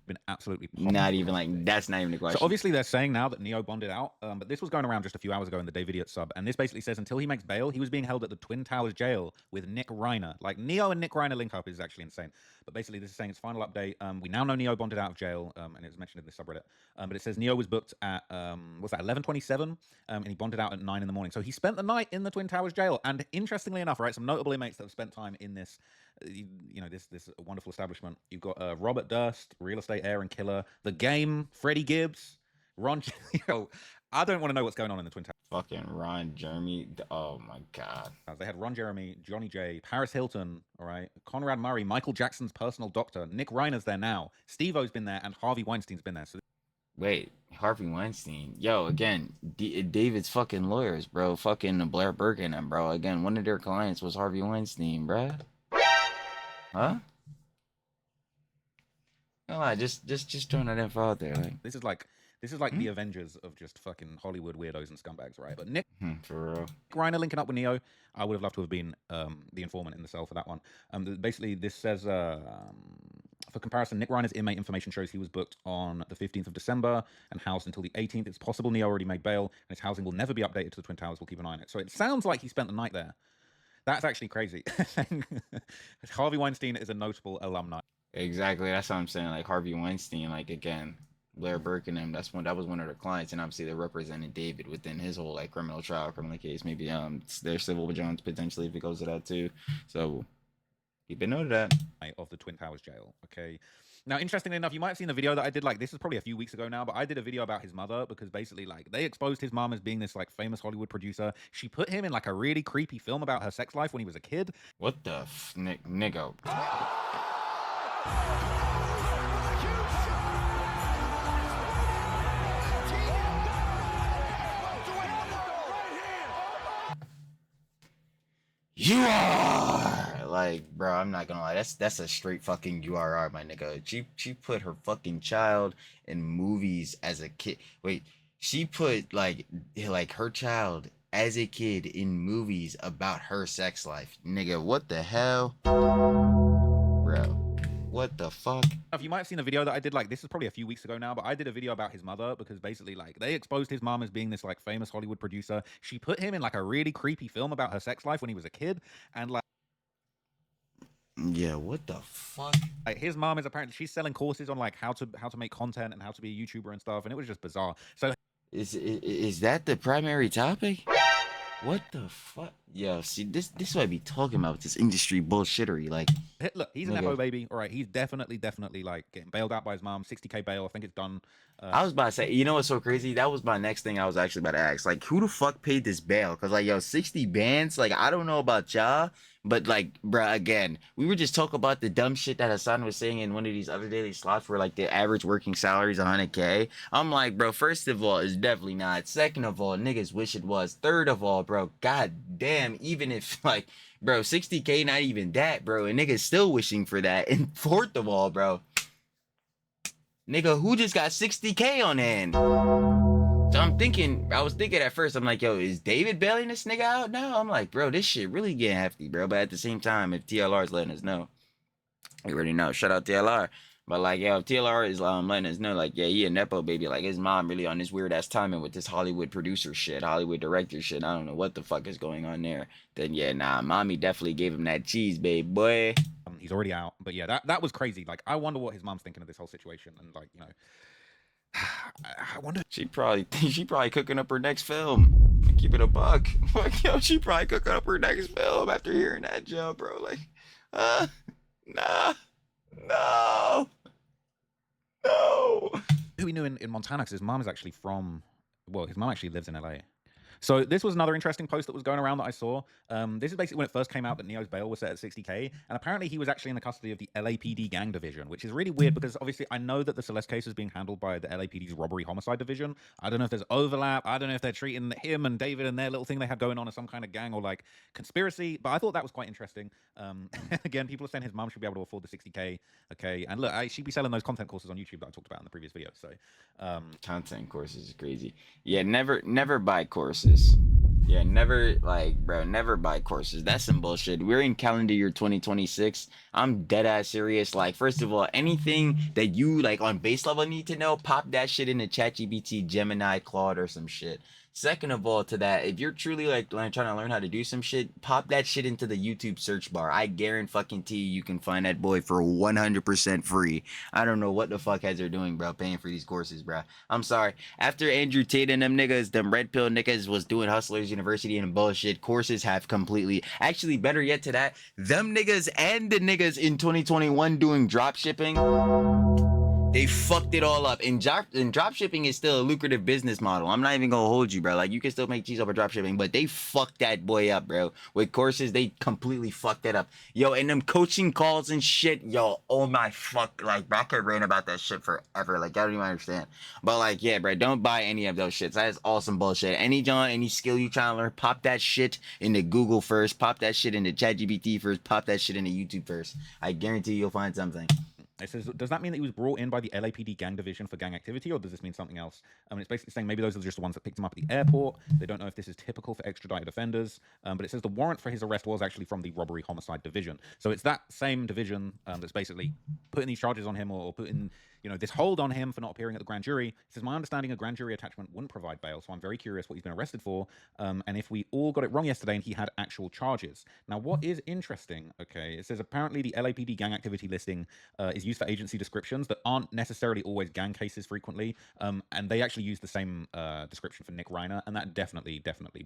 Speaker 3: been absolutely
Speaker 2: not even like, that's not even a question.
Speaker 3: So obviously they're saying now that Neo bonded out, but this was going around just a few hours ago in the D4vd sub, and this basically says until he makes bail, he was being held at the Twin Towers jail with Nick Reiner. Like, Neo and Nick Reiner link up is actually insane. But basically this is saying its final update. We now know Neo bonded out of jail, and it's mentioned in this subreddit. But it says Neo was booked at what's that, 11:27, and he bonded out at 9 in the morning. So he spent the night in the Twin Towers jail. And interestingly enough, right, some notable inmates that have spent time in this, you know, this wonderful establishment. You've got Robert Durst, real estate heir and killer, The Game, Freddie Gibbs, Ron. Yo, I don't want to know what's going on in the Twin Towers.
Speaker 2: Fucking Ron Jeremy. Oh my god.
Speaker 3: They had Ron Jeremy, Johnny J, Paris Hilton, all right, Conrad Murray, Michael Jackson's personal doctor, Nick Reiner's there now, Steve-O's been there, and Harvey Weinstein's been there. So
Speaker 2: wait, Harvey Weinstein. Yo, again, David's fucking lawyers, bro. Fucking Blair Burke and them, bro. Again, one of their clients was Harvey Weinstein, bro. Huh? No, just throwing that info out there. Like,
Speaker 3: this is like the Avengers of just fucking Hollywood weirdos and scumbags, right? But Nick
Speaker 2: for real.
Speaker 3: Reiner linking up with Neo, I would have loved to have been the informant in the cell for that one. Basically, this says, for comparison, Nick Reiner's inmate information shows he was booked on the 15th of December and housed until the 18th. It's possible Neo already made bail, and his housing will never be updated to the Twin Towers. We'll keep an eye on it. So it sounds like he spent the night there. That's actually crazy. Harvey Weinstein is a notable alumni.
Speaker 2: Exactly, that's what I'm saying. Like, Harvey Weinstein, like, again, Blair Burke and them, that was one of their clients, and obviously they represented David within his whole like criminal case. Maybe their civil Jones potentially if it goes to that too. So keep a note of that.
Speaker 3: Of the Twin Towers jail. Okay. Now, interestingly enough, you might have seen the video that I did, like, this is probably a few weeks ago now, but I did a video about his mother because basically, like, they exposed his mom as being this, like, famous Hollywood producer. She put him in, like, a really creepy film about her sex life when he was a kid.
Speaker 2: What the nigga? You are like, bro, I'm not gonna lie, that's a straight fucking URR, my nigga. She put her fucking child in movies as a kid. Wait, she put like her child as a kid in movies about her sex life. Nigga, what the hell? Bro. What the fuck?
Speaker 3: You might have seen the video that I did, like, this is probably a few weeks ago now, but I did a video about his mother because basically, like, they exposed his mom as being this, like, famous Hollywood producer. She put him in, like, a really creepy film about her sex life when he was a kid, and, like...
Speaker 2: Yeah, what the fuck?
Speaker 3: Like, his mom is apparently, she's selling courses on, like, how to make content and how to be a YouTuber and stuff, and it was just bizarre. So...
Speaker 2: Is that the primary topic? What the fuck? Yo, see, this is what I be talking about, this industry bullshittery. Like,
Speaker 3: look, he's a nepo baby. All right, he's definitely like getting bailed out by his mom. 60K bail. I think it's done.
Speaker 2: I was about to say, you know what's so crazy? That was my next thing I was actually about to ask. Like, who the fuck paid this bail? Because, like, yo, 60 bands, like, I don't know about y'all, but, like, bruh, again, we were just talking about the dumb shit that Hassan was saying in one of these other daily slots where, like, the average working salary is 100K. I'm like, bro, first of all, it's definitely not. Second of all, niggas wish it was. Third of all, bro, god damn, even if, like, bro, 60K, not even that, bro, and niggas still wishing for that. And fourth of all, bro, nigga, who just got 60K on hand? So I was thinking at first, I'm like, yo, is David bailing this nigga out now? I'm like, bro, this shit really getting hefty, bro. But at the same time, if TLR is letting us know, you already know, shout out TLR. But like, yo, if TLR is letting us know, like, yeah, he a nepo baby, like his mom really on this weird ass timing with this Hollywood producer shit, Hollywood director shit. I don't know what the fuck is going on there. Then yeah, nah, mommy definitely gave him that cheese, babe, boy.
Speaker 3: He's already out. But yeah, that was crazy. Like, I wonder what his mom's thinking of this whole situation. And like, you know, I wonder.
Speaker 2: She probably cooking up her next film. Keep it a buck. Like, yo, she probably cooking up her next film after hearing that jump, bro. Like, nah, no, no.
Speaker 3: Who he knew in Montana, because his mom is actually from, well, his mom actually lives in LA. So this was another interesting post that was going around that I saw. This is basically when it first came out that Neo's bail was set at 60K, and apparently he was actually in the custody of the LAPD gang division, which is really weird because obviously I know that the Celeste case is being handled by the LAPD's robbery homicide division. I don't know if there's overlap. I don't know if they're treating him and David and their little thing they had going on as some kind of gang or like conspiracy, but I thought that was quite interesting. Again, people are saying his mom should be able to afford the 60K. Okay, and look, she'd be selling those content courses on YouTube that I talked about in the previous video. So
Speaker 2: Content courses is crazy. Yeah, never buy courses. Yeah, never, like, bro, never buy courses. That's some bullshit. We're in calendar year 2026. I'm dead ass serious. Like, first of all, anything that you like on base level need to know, pop that shit into ChatGPT, Gemini, Claude, or some shit. Second of all, to that, if you're truly like trying to learn how to do some shit, pop that shit into the YouTube search bar. I guarantee you can find that boy for 100% free. I don't know what the fuck heads are doing, bro, paying for these courses, bro. I'm sorry. After Andrew Tate and them niggas, them red pill niggas was doing Hustlers University and bullshit, courses have completely, actually better yet to that, them niggas and the niggas in 2021 doing drop shipping, they fucked it all up. And drop shipping is still a lucrative business model. I'm not even gonna hold you, bro. Like, you can still make cheese over drop shipping, but they fucked that boy up, bro. With courses, they completely fucked that up. Yo, and them coaching calls and shit, yo, oh my fuck. Like, bro, I could rant about that shit forever. Like, I don't even understand. But, like, yeah, bro, don't buy any of those shits. That is awesome bullshit. Any skill you trying to learn, pop that shit into Google first. Pop that shit into ChatGPT first. Pop that shit into YouTube first. I guarantee you'll find something.
Speaker 3: It says, does that mean that he was brought in by the LAPD gang division for gang activity, or does this mean something else? I mean, it's basically saying maybe those are just the ones that picked him up at the airport. They don't know if this is typical for extradited offenders, but it says the warrant for his arrest was actually from the robbery homicide division. So it's that same division that's basically putting these charges on him or putting, you know, this hold on him for not appearing at the grand jury. It says, my understanding, a grand jury attachment wouldn't provide bail, so I'm very curious what he's been arrested for, and if we all got it wrong yesterday and he had actual charges. Now, what is interesting, okay, it says apparently the LAPD gang activity listing is used for agency descriptions that aren't necessarily always gang cases frequently, and they actually use the same description for Nick Reiner, and that definitely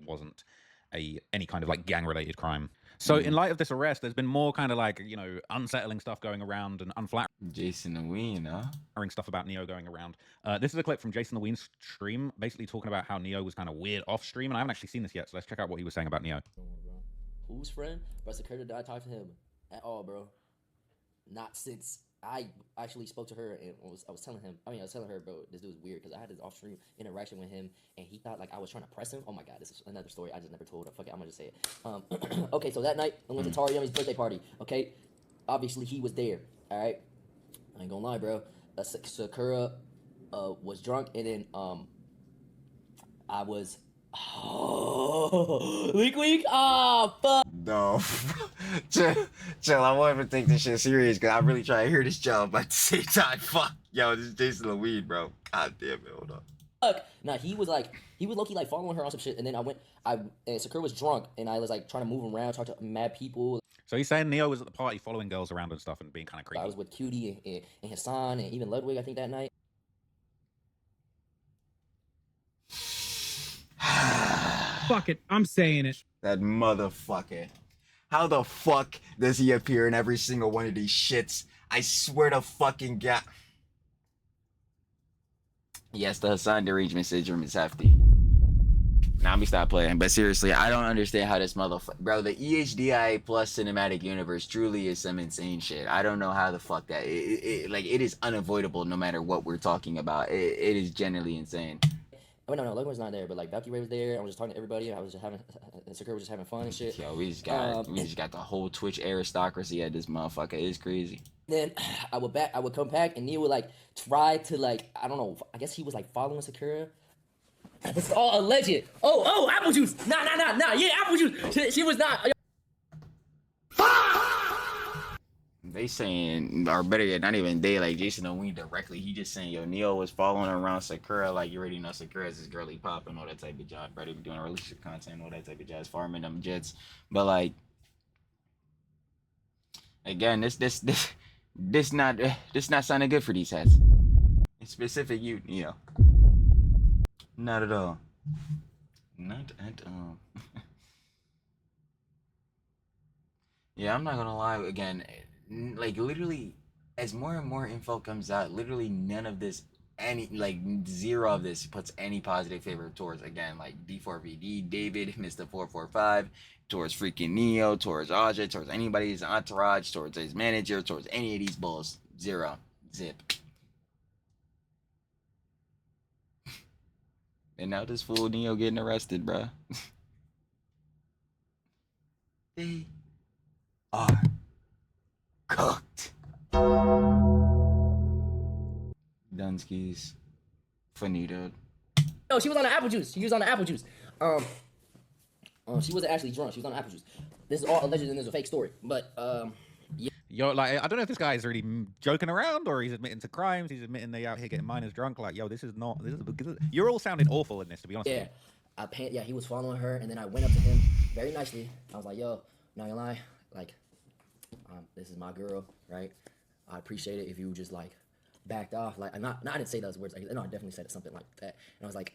Speaker 3: wasn't any kind of like gang related crime. So in light of this arrest, there's been more kind of like, you know, unsettling stuff going around and unflattering
Speaker 2: Jason the Ween, huh?
Speaker 3: stuff about Neo going around. This is a clip from Jason the Ween's stream, basically talking about how Neo was kind of weird off stream, and I haven't actually seen this yet, so let's check out what he was saying about Neo.
Speaker 1: Whose friend? Bro, Security did I talk to him at all, bro? Not since I actually spoke to her and I was telling her, bro, this dude's weird, because I had this off-stream interaction with him and he thought like I was trying to press him. Oh my god, this is another story I just never told. Fuck it, I'm gonna just say it. Okay, so that night I went to Tari Yummy's birthday party. Okay, obviously he was there. All right, I ain't gonna lie, bro. Sakura was drunk, and then I was weak. Oh fuck.
Speaker 2: No, chill. I won't even take this shit serious because I'm really trying to hear this job. But at the same time, fuck, yo, this is Jason Louise, bro. God damn it, hold on.
Speaker 1: Fuck. Nah, he was low-key like following her on some shit, and then and Sakura was drunk, and I was like trying to move him around, talk to mad people.
Speaker 3: So he's saying Neo was at the party following girls around and stuff and being kind of creepy.
Speaker 1: I was with Cutie and Hassan and even Ludwig, I think, that night.
Speaker 5: Fuck it, I'm saying it.
Speaker 2: That motherfucker. How the fuck does he appear in every single one of these shits? I swear to fucking God. Yes, the Hassan derangement syndrome is hefty. Now let me stop playing. But seriously, I don't understand how this motherfucker, bro. The EHDIA plus cinematic universe truly is some insane shit. I don't know how the fuck that. It is unavoidable no matter what we're talking about. It is genuinely insane.
Speaker 1: I mean, no, Logan was not there, but like Valkyrie was there. I was just talking to everybody. I was just Sakura was just having fun and shit.
Speaker 2: Yo, we just got the whole Twitch aristocracy at this motherfucker. It's crazy.
Speaker 1: Then I would come back, and Neo would like try to like, I don't know, I guess he was like following Sakura. It's all alleged. Oh, apple juice. Nah. Yeah, apple juice. She was not.
Speaker 2: They saying, or better yet, not even they, like Jason O'Ween directly. He just saying, yo, Neo was following around Sakura, like you already know Sakura's this girly pop and all that type of job, bro. They be doing relationship content, all that type of jazz, farming them jets. But like, again, this not sounding good for these heads. Specific you, Not at all. Not at all. Yeah, I'm not gonna lie. Again, like literally, as more and more info comes out, literally none of this, zero of this puts any positive favor towards, again, like D4vd, David, Mr. 445, towards freaking Neo, towards Aja, towards anybody's entourage, towards his manager, towards any of these bulls. Zero. Zip. And now this fool Neo getting arrested, bruh. They are cooked. Dunskies. Finito.
Speaker 1: No, she was on the apple juice. She was on the apple juice. She wasn't actually drunk. She was on the apple juice. This is all alleged and this is a fake story. But yeah.
Speaker 3: Yo, like, I don't know if this guy is really joking around or he's admitting to crimes. He's admitting they out here getting minors drunk. Like, yo, this is you're all sounding awful in this, to be honest.
Speaker 1: Yeah, with you. He was following her, and then I went up to him very nicely. I was like, yo, not gonna lie, like, this is my girl, right? I appreciate it if you just like backed off. Like, I didn't say those words. No, I definitely said something like that. And I was like,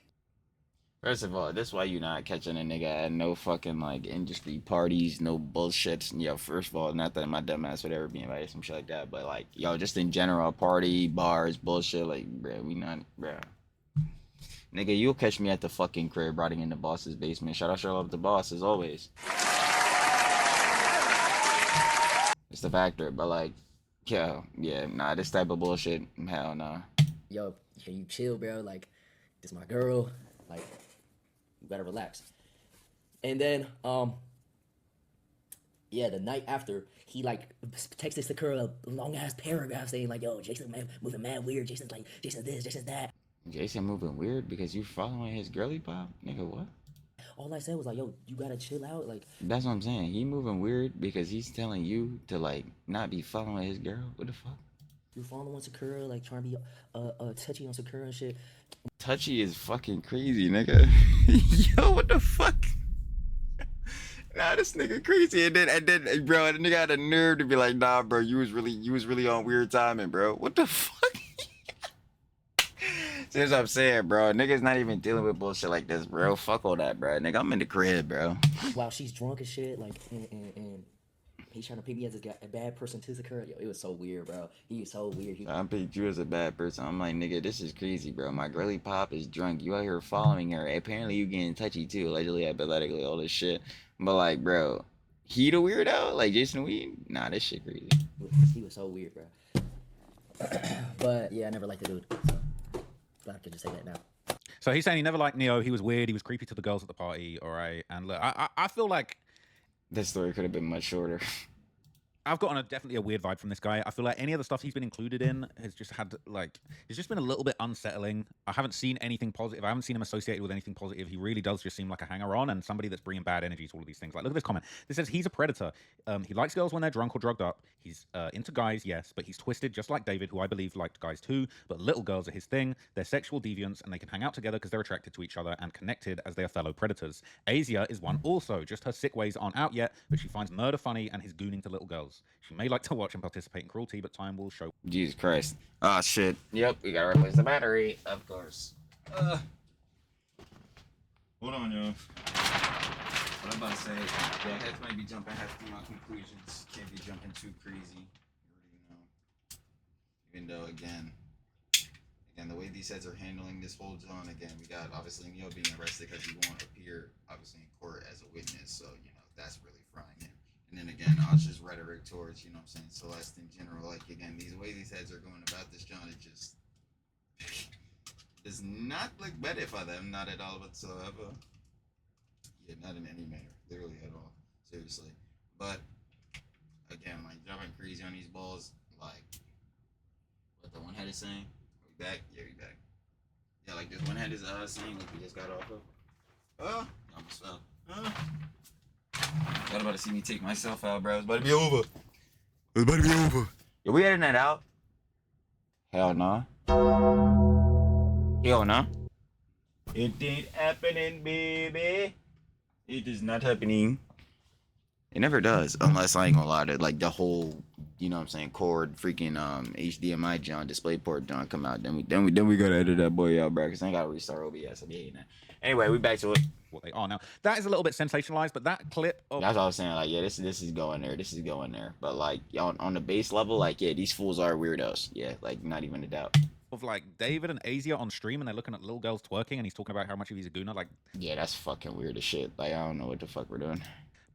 Speaker 2: first of all, this is why you not catching a nigga at no fucking like industry parties, no bullshit. Yo, first of all, not that my dumb ass would ever be invited to some shit like that, but like, yo, just in general, party, bars, bullshit, like, bruh, we not, bruh. Nigga, you'll catch me at the fucking crib, riding in the boss's basement. Shout out, love the boss, as always. It's the factor, but like, yo, yeah, nah, this type of bullshit, hell nah.
Speaker 1: yo, can you chill, bro? Like, this is my girl. Like, you better relax. And then, yeah, the night after, he like texted Sakura a long ass paragraph saying like, yo, Jason man moving mad weird. Jason's like, Jason's this, Jason's that.
Speaker 2: Jason moving weird because you following his girly pop? Nigga, what?
Speaker 1: All I said was like, yo, you gotta chill out. Like,
Speaker 2: that's what I'm saying. He moving weird because he's telling you to like not be following his girl. What the fuck?
Speaker 1: you following Sakura, like trying to be touchy on Sakura and shit.
Speaker 2: Touchy is fucking crazy, nigga. Yo, what the fuck? Nah, this nigga crazy. And then, bro, the nigga had the nerve to be like, nah, bro, you was really on weird timing, bro. What the fuck? See what I'm saying, bro. Niggas not even dealing with bullshit like this, bro. Fuck all that, bro. Nigga, I'm in the crib, bro.
Speaker 1: While she's drunk and shit, like, and he's trying to paint me as a bad person to Sakura. Yo, it was so weird, bro. He was so weird.
Speaker 2: I'm painting you as a bad person. I'm like, nigga, this is crazy, bro. My girly pop is drunk. You out here following her. Apparently, you getting touchy too. Allegedly, hypothetically, all this shit. But like, bro, he the weirdo? Like Jason Weed? Nah, this shit crazy.
Speaker 1: He was so weird, bro. But yeah, I never liked the dude. So. But I could just say that now.
Speaker 3: So he's saying he never liked Neo. He was weird. He was creepy to the girls at the party. All right. And look, I feel like
Speaker 2: this story could have been much shorter.
Speaker 3: I've gotten definitely a weird vibe from this guy. I feel like any of the stuff he's been included in has just had, like, it's just been a little bit unsettling. I haven't seen anything positive. I haven't seen him associated with anything positive. He really does just seem like a hanger-on and somebody that's bringing bad energy to all of these things. Like, look at this comment. This says he's a predator. He likes girls when they're drunk or drugged up. He's into guys, yes, but he's twisted just like David, who I believe liked guys too. But little girls are his thing. They're sexual deviants and they can hang out together because they're attracted to each other and connected as they are fellow predators. Asia is one also. Just her sick ways aren't out yet, but she finds murder funny and his gooning to little girls. She may like to watch and participate in cruelty, but time will show.
Speaker 2: Jesus Christ. Oh, shit. Yep, we gotta replace the battery, of course. Hold on, yo. What I'm about to say, yeah, heads might be jumping half through my conclusions. Can't be jumping too crazy. You already know. Even though, again, the way these heads are handling this whole zone, again, we got, obviously, Neo being arrested because he won't appear, obviously, in court as a witness, so, you know, that's really frying him. And then again, just rhetoric towards, you know what I'm saying, Celeste in general. Like, again, these way these heads are going about this, John, it just does not look better for them, not at all whatsoever. Yeah, not in any manner, literally at all, seriously. But, again, like, jumping crazy on these balls, like, what the one head is saying. Are we back? Yeah, we back. Yeah, like, this one head is saying, like, we just got off of. Almost fell. Y'all about to see me take myself out, bro. It's about to be over. It's about to be over. Yo, we editing that out? Hell no. Hell no. It ain't happening, baby. It is not happening. It never does, unless I ain't gonna lie to like the whole you know what I'm saying, cord freaking HDMI John display port John come out, then we gotta edit that boy out, bro, because I gotta restart OBS. I'm hating that. Anyway, we back to it.
Speaker 3: What they are now. That is a little bit sensationalized, but that clip of
Speaker 2: That's what I was saying. Like, yeah, this is going there. This is going there. But like on the base level, like, yeah, these fools are weirdos. Yeah, like not even a doubt.
Speaker 3: like David and Asia on stream, and they're looking at little girls twerking, and he's talking about how much of he's a gooner. Like,
Speaker 2: Yeah, that's fucking weird as shit. Like, I don't know what the fuck we're doing.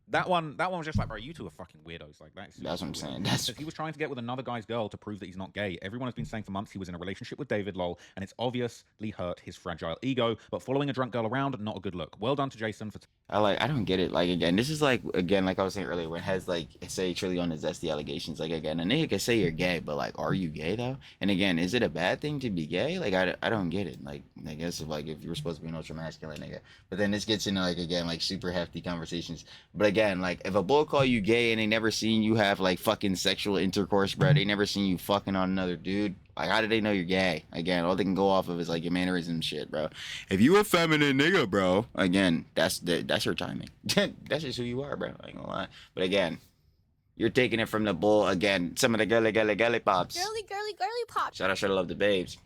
Speaker 3: that one was just like, bro, you two are fucking weirdos. Like, that's
Speaker 2: That's what I'm
Speaker 3: weird.
Speaker 2: saying. That's
Speaker 3: He was trying to get with another guy's girl to prove that he's not gay. Everyone has been saying for months he was in a relationship with David, lol, and it's obviously hurt his fragile ego. But following a drunk girl around, not a good look. Well done to Jason for.
Speaker 2: I don't get it. Like, again, this is like, again, like I was saying earlier, when it has like say Trilly on his zesty allegations. Like, again, a nigga can say you're gay, but like, are you gay though? And again, is it a bad thing to be gay? Like, I don't get it. Like, I guess if you're supposed to be an ultra masculine nigga, but then this gets into like, again, like super hefty conversations. But again, like, if a bull call you gay and they never seen you have like fucking sexual intercourse, bro, they never seen you fucking on another dude. Like, how do they know you're gay? Again, all they can go off of is like your mannerism shit, bro. If you a feminine nigga, bro, again, that's your timing. That's just who you are, bro. I ain't gonna lie. But again, you're taking it from the bull. Again, some of the girly pops.
Speaker 6: Girly pop.
Speaker 2: Shout out, should love the babes.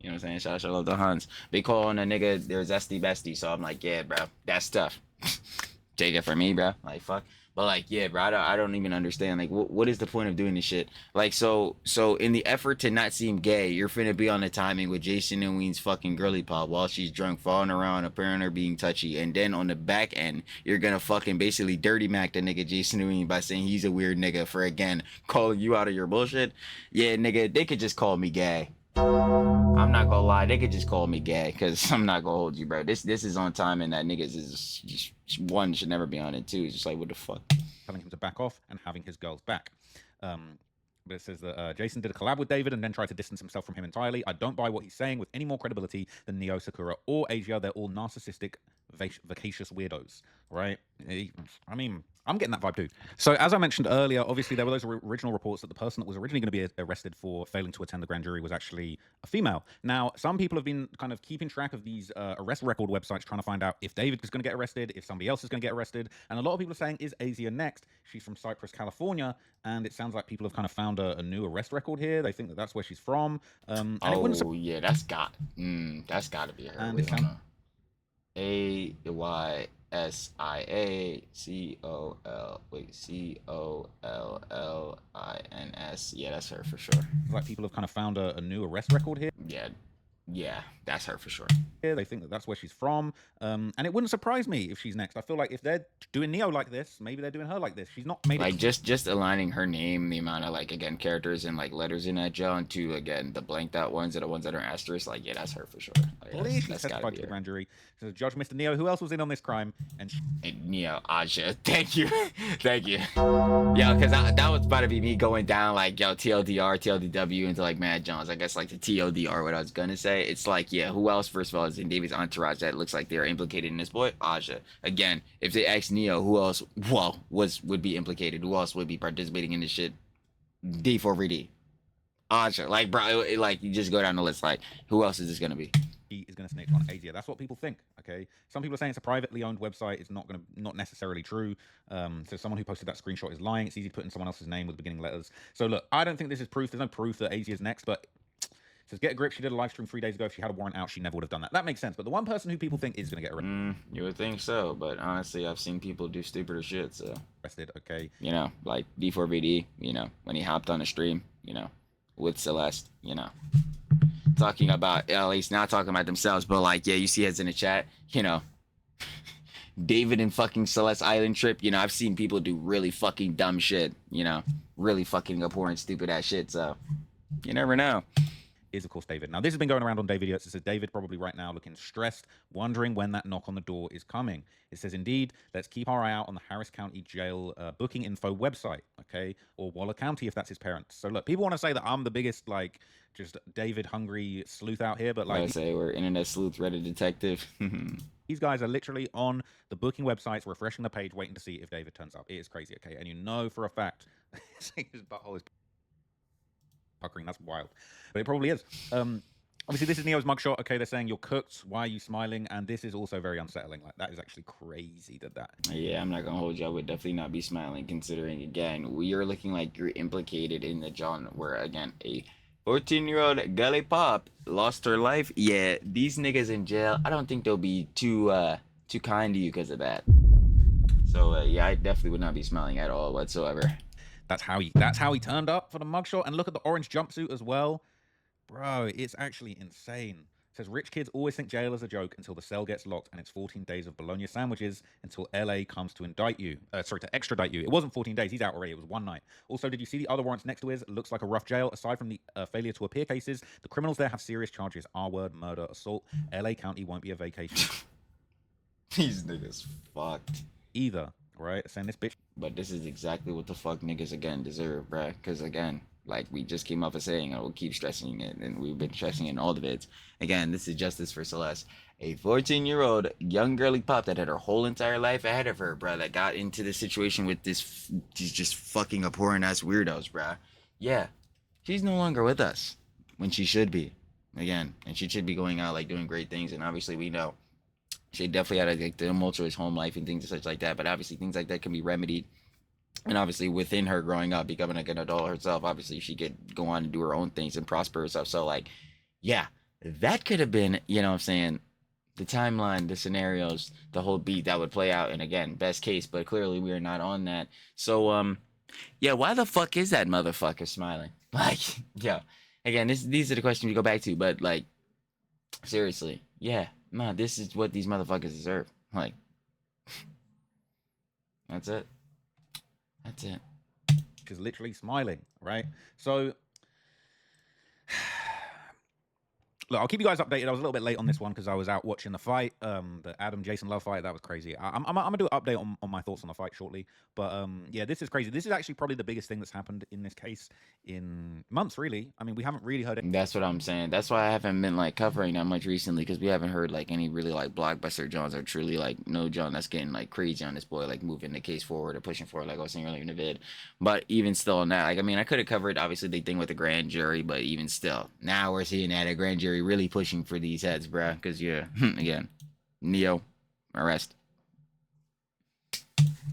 Speaker 2: You know what I'm saying? Shout out, should love the Huns. They calling a nigga their zesty bestie, so I'm like, yeah, bro, that's tough. Take it from me, bro. Like, fuck. But like, yeah, bro, I don't even understand. Like, what is the point of doing this shit? Like, so in the effort to not seem gay, you're finna be on the timing with Jason and Ween's fucking girly pop while she's drunk, falling around, appearing her being touchy, and then on the back end, you're gonna fucking basically dirty mac the nigga Jason and Ween by saying he's a weird nigga for, again, calling you out of your bullshit. Yeah, nigga, they could just call me gay. I'm not gonna lie, they could just call me gay, because I'm not gonna hold you, bro. This is on time, and that niggas is just, one should never be on it, too. It's just like, what the fuck?
Speaker 3: Telling him to back off and having his girls back. But it says that Jason did a collab with David and then tried to distance himself from him entirely. I don't buy what he's saying with any more credibility than Neo, Sakura, or Asia. They're all narcissistic, vacacious weirdos, right? I mean, I'm getting that vibe too. So as I mentioned earlier, obviously there were those original reports that the person that was originally going to be arrested for failing to attend the grand jury was actually a female. Now, some people have been kind of keeping track of these arrest record websites, trying to find out if David is going to get arrested, if somebody else is going to get arrested. And a lot of people are saying, is Asia next? She's from Cypress, California. And it sounds like people have kind of found a new arrest record here. They think that that's where she's from. And it wouldn't
Speaker 2: yeah, that's got to be her.
Speaker 3: And
Speaker 2: Wait,
Speaker 3: it sounds COLLINS. Yeah, that's her for sure. like people have kind of found a new arrest record here.
Speaker 2: Yeah, that's her for sure.
Speaker 3: They think that that's where she's from. And it wouldn't surprise me if she's next. I feel like if they're doing Neo like this, maybe they're doing her like this. She's not made
Speaker 2: like
Speaker 3: it.
Speaker 2: just aligning her name, the amount of like, again, characters and like letters in that John to, again, the blanked out ones and the ones that are asterisk. Like, yeah, that's her for sure. Like,
Speaker 3: She testified to the grand jury. So Judge Mr. Neo, who else was in on this crime? And
Speaker 2: Neo, Aja, thank you. Thank you. Yo, because that was about to be me going down like, yo, TLDR, TLDW into like Mad Johns. I guess like the TLDR, what I was gonna say. It's like, yeah, who else, first of all, is in David's entourage that looks like they're implicated in this boy? Aja. Again, if they ask Neo who else, well, would be implicated, who else would be participating in this shit? D4vd. Aja. Like, bro, like, you just go down the list. Like, who else is this gonna be?
Speaker 3: he is going to snitch on Asia. That's what people think. Okay, some people are saying it's a privately owned website. It's not necessarily true. So someone who posted that screenshot is lying. It's easy to put in someone else's name with beginning letters. So look, I don't think this is proof. There's no proof that Asia is next, but it says get a grip. She did a live stream 3 days ago. If she had a warrant out, she never would have done that. That makes sense. But the one person who people think is going to get arrested.
Speaker 2: You would think so, but honestly, I've seen people do stupider shit. So
Speaker 3: Okay,
Speaker 2: you know, like D4vd. You know, when he hopped on a stream. You know, with Celeste. You know. Talking about, at least not talking about themselves, but like, yeah, you see heads in the chat, you know, David and fucking Celeste Island trip, you know, I've seen people do really fucking dumb shit, you know, really fucking abhorrent, stupid ass shit, so you never know.
Speaker 3: Is of course David. Now this has been going around on David. It says David probably right now looking stressed, wondering when that knock on the door is coming. It says indeed, let's keep our eye out on the Harris County Jail booking info website, okay, or Waller County if that's his parents. So look, people want to say that I'm the biggest like just David hungry sleuth out here, but like
Speaker 2: I say, we're internet sleuth, Reddit detective.
Speaker 3: These guys are literally on the booking websites, refreshing the page, waiting to see if David turns up. It is crazy, okay, and you know for a fact his butthole is puckering. That's wild, but it probably is. Obviously, this is Neo's mugshot. Okay, they're saying you're cooked. Why are you smiling? And this is also very unsettling. Like, that is actually crazy that.
Speaker 2: Yeah, I'm not gonna hold you. I would definitely not be smiling, considering again we are looking like you're implicated in the John, where again a 14-year-old gully pop lost her life. Yeah, these niggas in jail. I don't think they'll be too kind to you because of that. So yeah, I definitely would not be smiling at all whatsoever.
Speaker 3: That's how he turned up for the mugshot. And look at the orange jumpsuit as well. Bro, it's actually insane. It says rich kids always think jail is a joke until the cell gets locked and it's 14 days of bologna sandwiches until LA comes to indict you. To extradite you. It wasn't 14 days. He's out already. It was one night. Also, did you see the other warrants next to his? It looks like a rough jail. Aside from the failure to appear cases, the criminals there have serious charges. R-word, murder, assault. LA County won't be a vacation.
Speaker 2: These niggas fucked.
Speaker 3: Either, right? Saying this bitch.
Speaker 2: But this is exactly what the fuck niggas again deserve, bruh. Because again, like we just came off of saying, I will keep stressing it, and we've been stressing it in all the vids. Again, this is justice for Celeste, a 14-year-old young girly pop that had her whole entire life ahead of her, bruh, that got into this situation with these just fucking abhorrent ass weirdos, bruh. Yeah, she's no longer with us when she should be, again, and she should be going out like doing great things. And obviously, we know she definitely had like the tumultuous home life and things such like that. But obviously, things like that can be remedied. And obviously, within her growing up, becoming like an adult herself, obviously she could go on and do her own things and prosper herself. So, like, yeah, that could have been, you know what I'm saying, the timeline, the scenarios, the whole beat that would play out. And again, best case, but clearly we are not on that. So, yeah, why the fuck is that motherfucker smiling? Like, yeah, again, these are the questions we go back to. But, like, seriously, yeah, nah, this is what these motherfuckers deserve. Like, that's it. That's it.
Speaker 3: She's literally smiling, right? So, look, I'll keep you guys updated. I was a little bit late on this one because I was out watching the fight, the Adam Jason Love fight. That was crazy. I'm gonna do an update on my thoughts on the fight shortly. But yeah, this is crazy. This is actually probably the biggest thing that's happened in this case in months, really. I mean, we haven't really heard it.
Speaker 2: That's what I'm saying. That's why I haven't been like covering that much recently, because we haven't heard like any really like blockbuster Johns, or truly like no John that's getting like crazy on this boy, like moving the case forward or pushing forward, like I was saying earlier in the vid. But even still on that, like, I mean, I could have covered obviously the thing with the grand jury, but even still, now we're seeing that a grand jury really pushing for these heads, bruh. Because yeah, again, Neo arrest.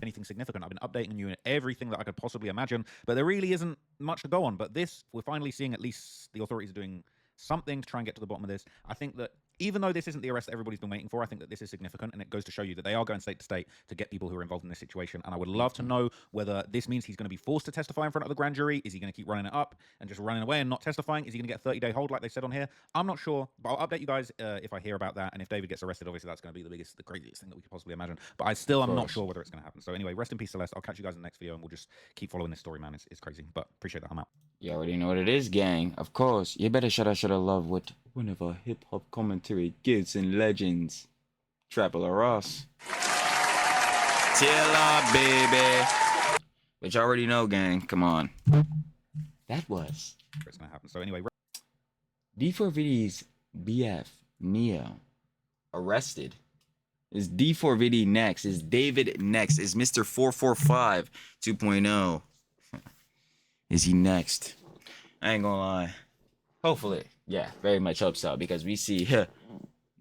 Speaker 3: Anything significant. I've been updating you in everything that I could possibly imagine, but there really isn't much to go on. But this, we're finally seeing at least the authorities are doing something to try and get to the bottom of this. I think that even though this isn't the arrest that everybody's been waiting for, I think that this is significant, and it goes to show you that they are going state to state to get people who are involved in this situation. And I would love to know whether this means he's going to be forced to testify in front of the grand jury. Is he going to keep running it up and just running away and not testifying? Is he going to get a 30-day hold like they said on here? I'm not sure, but I'll update you guys if I hear about that. And if David gets arrested, obviously that's going to be the craziest thing that we could possibly imagine. But I'm not sure whether it's going to happen. So anyway, rest in peace, Celeste. I'll catch you guys in the next video, and we'll just keep following this story, man. It's crazy, but appreciate that. I'm out.
Speaker 2: You already know what it is, gang. Of course, you better shout out love with one of our hip hop commentary kids and legends, Trapper Ross. Tilla, baby. Which you already know, gang. Come on. That was.
Speaker 3: It's gonna happen. So anyway,
Speaker 2: D4vd's BF Neo arrested. Is D4vd next? Is David next? Is Mr. 445 2.0? Is he next? I ain't gonna lie. Hopefully. Yeah, very much hope so, because we see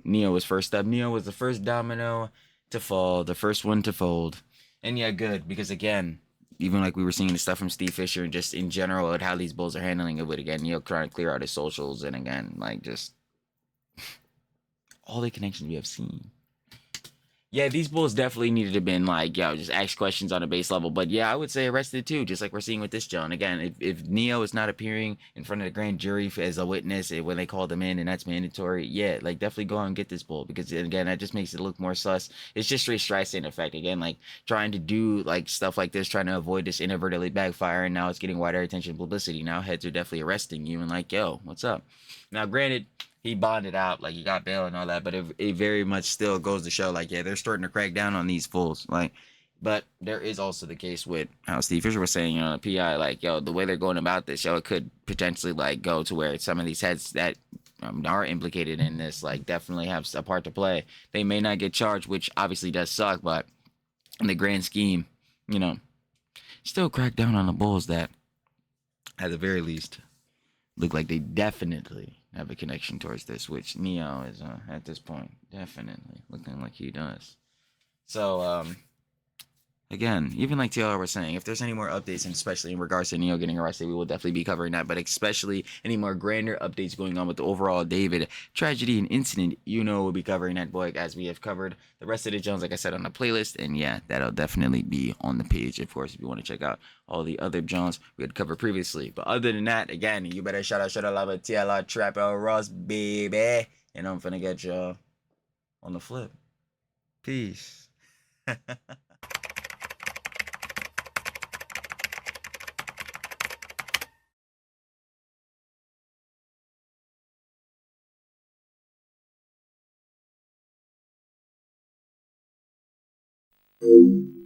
Speaker 2: Neo was first up. Neo was the first domino to fall, the first one to fold. And yeah, good, because again, even like we were seeing the stuff from Steve Fisher and just in general at how these bulls are handling it, with again, Neo trying to clear out his socials, and again, like just all the connections we have seen. Yeah, these bulls definitely needed to have been like, yo, just ask questions on a base level. But yeah, I would say arrested too, just like we're seeing with this John. Again, if Neo is not appearing in front of the grand jury as a witness when they call them in, and that's mandatory, yeah, like definitely go out and get this bull, because again, that just makes it look more sus. It's just straight Streisand effect. Again, like trying to do like stuff like this, trying to avoid this inadvertently backfire, and now it's getting wider attention publicity. Now heads are definitely arresting you and like, yo, what's up? Now, granted, he bonded out, like he got bail and all that, but it very much still goes to show, like, yeah, they're starting to crack down on these fools. Like, but there is also the case with how Steve Fisher was saying, you know, the PI, like, yo, the way they're going about this, yo, it could potentially like go to where some of these heads that are implicated in this, like, definitely have a part to play. They may not get charged, which obviously does suck, but in the grand scheme, you know, still crack down on the bulls that, at the very least, look like they definitely have a connection towards this, which Neo is at this point definitely looking like he does. So again, even like TLR was saying, if there's any more updates, and especially in regards to Neo getting arrested, we will definitely be covering that. But especially any more grander updates going on with the overall David tragedy and incident, we'll be covering that, boy, as we have covered the rest of the Jones, like I said, on the playlist. And yeah, that'll definitely be on the page, of course, if you want to check out all the other Jones we had covered previously. But other than that, again, you better shout out love TLR Trapper Ross, baby. And I'm finna get y'all on the flip. Peace.
Speaker 6: Thank you.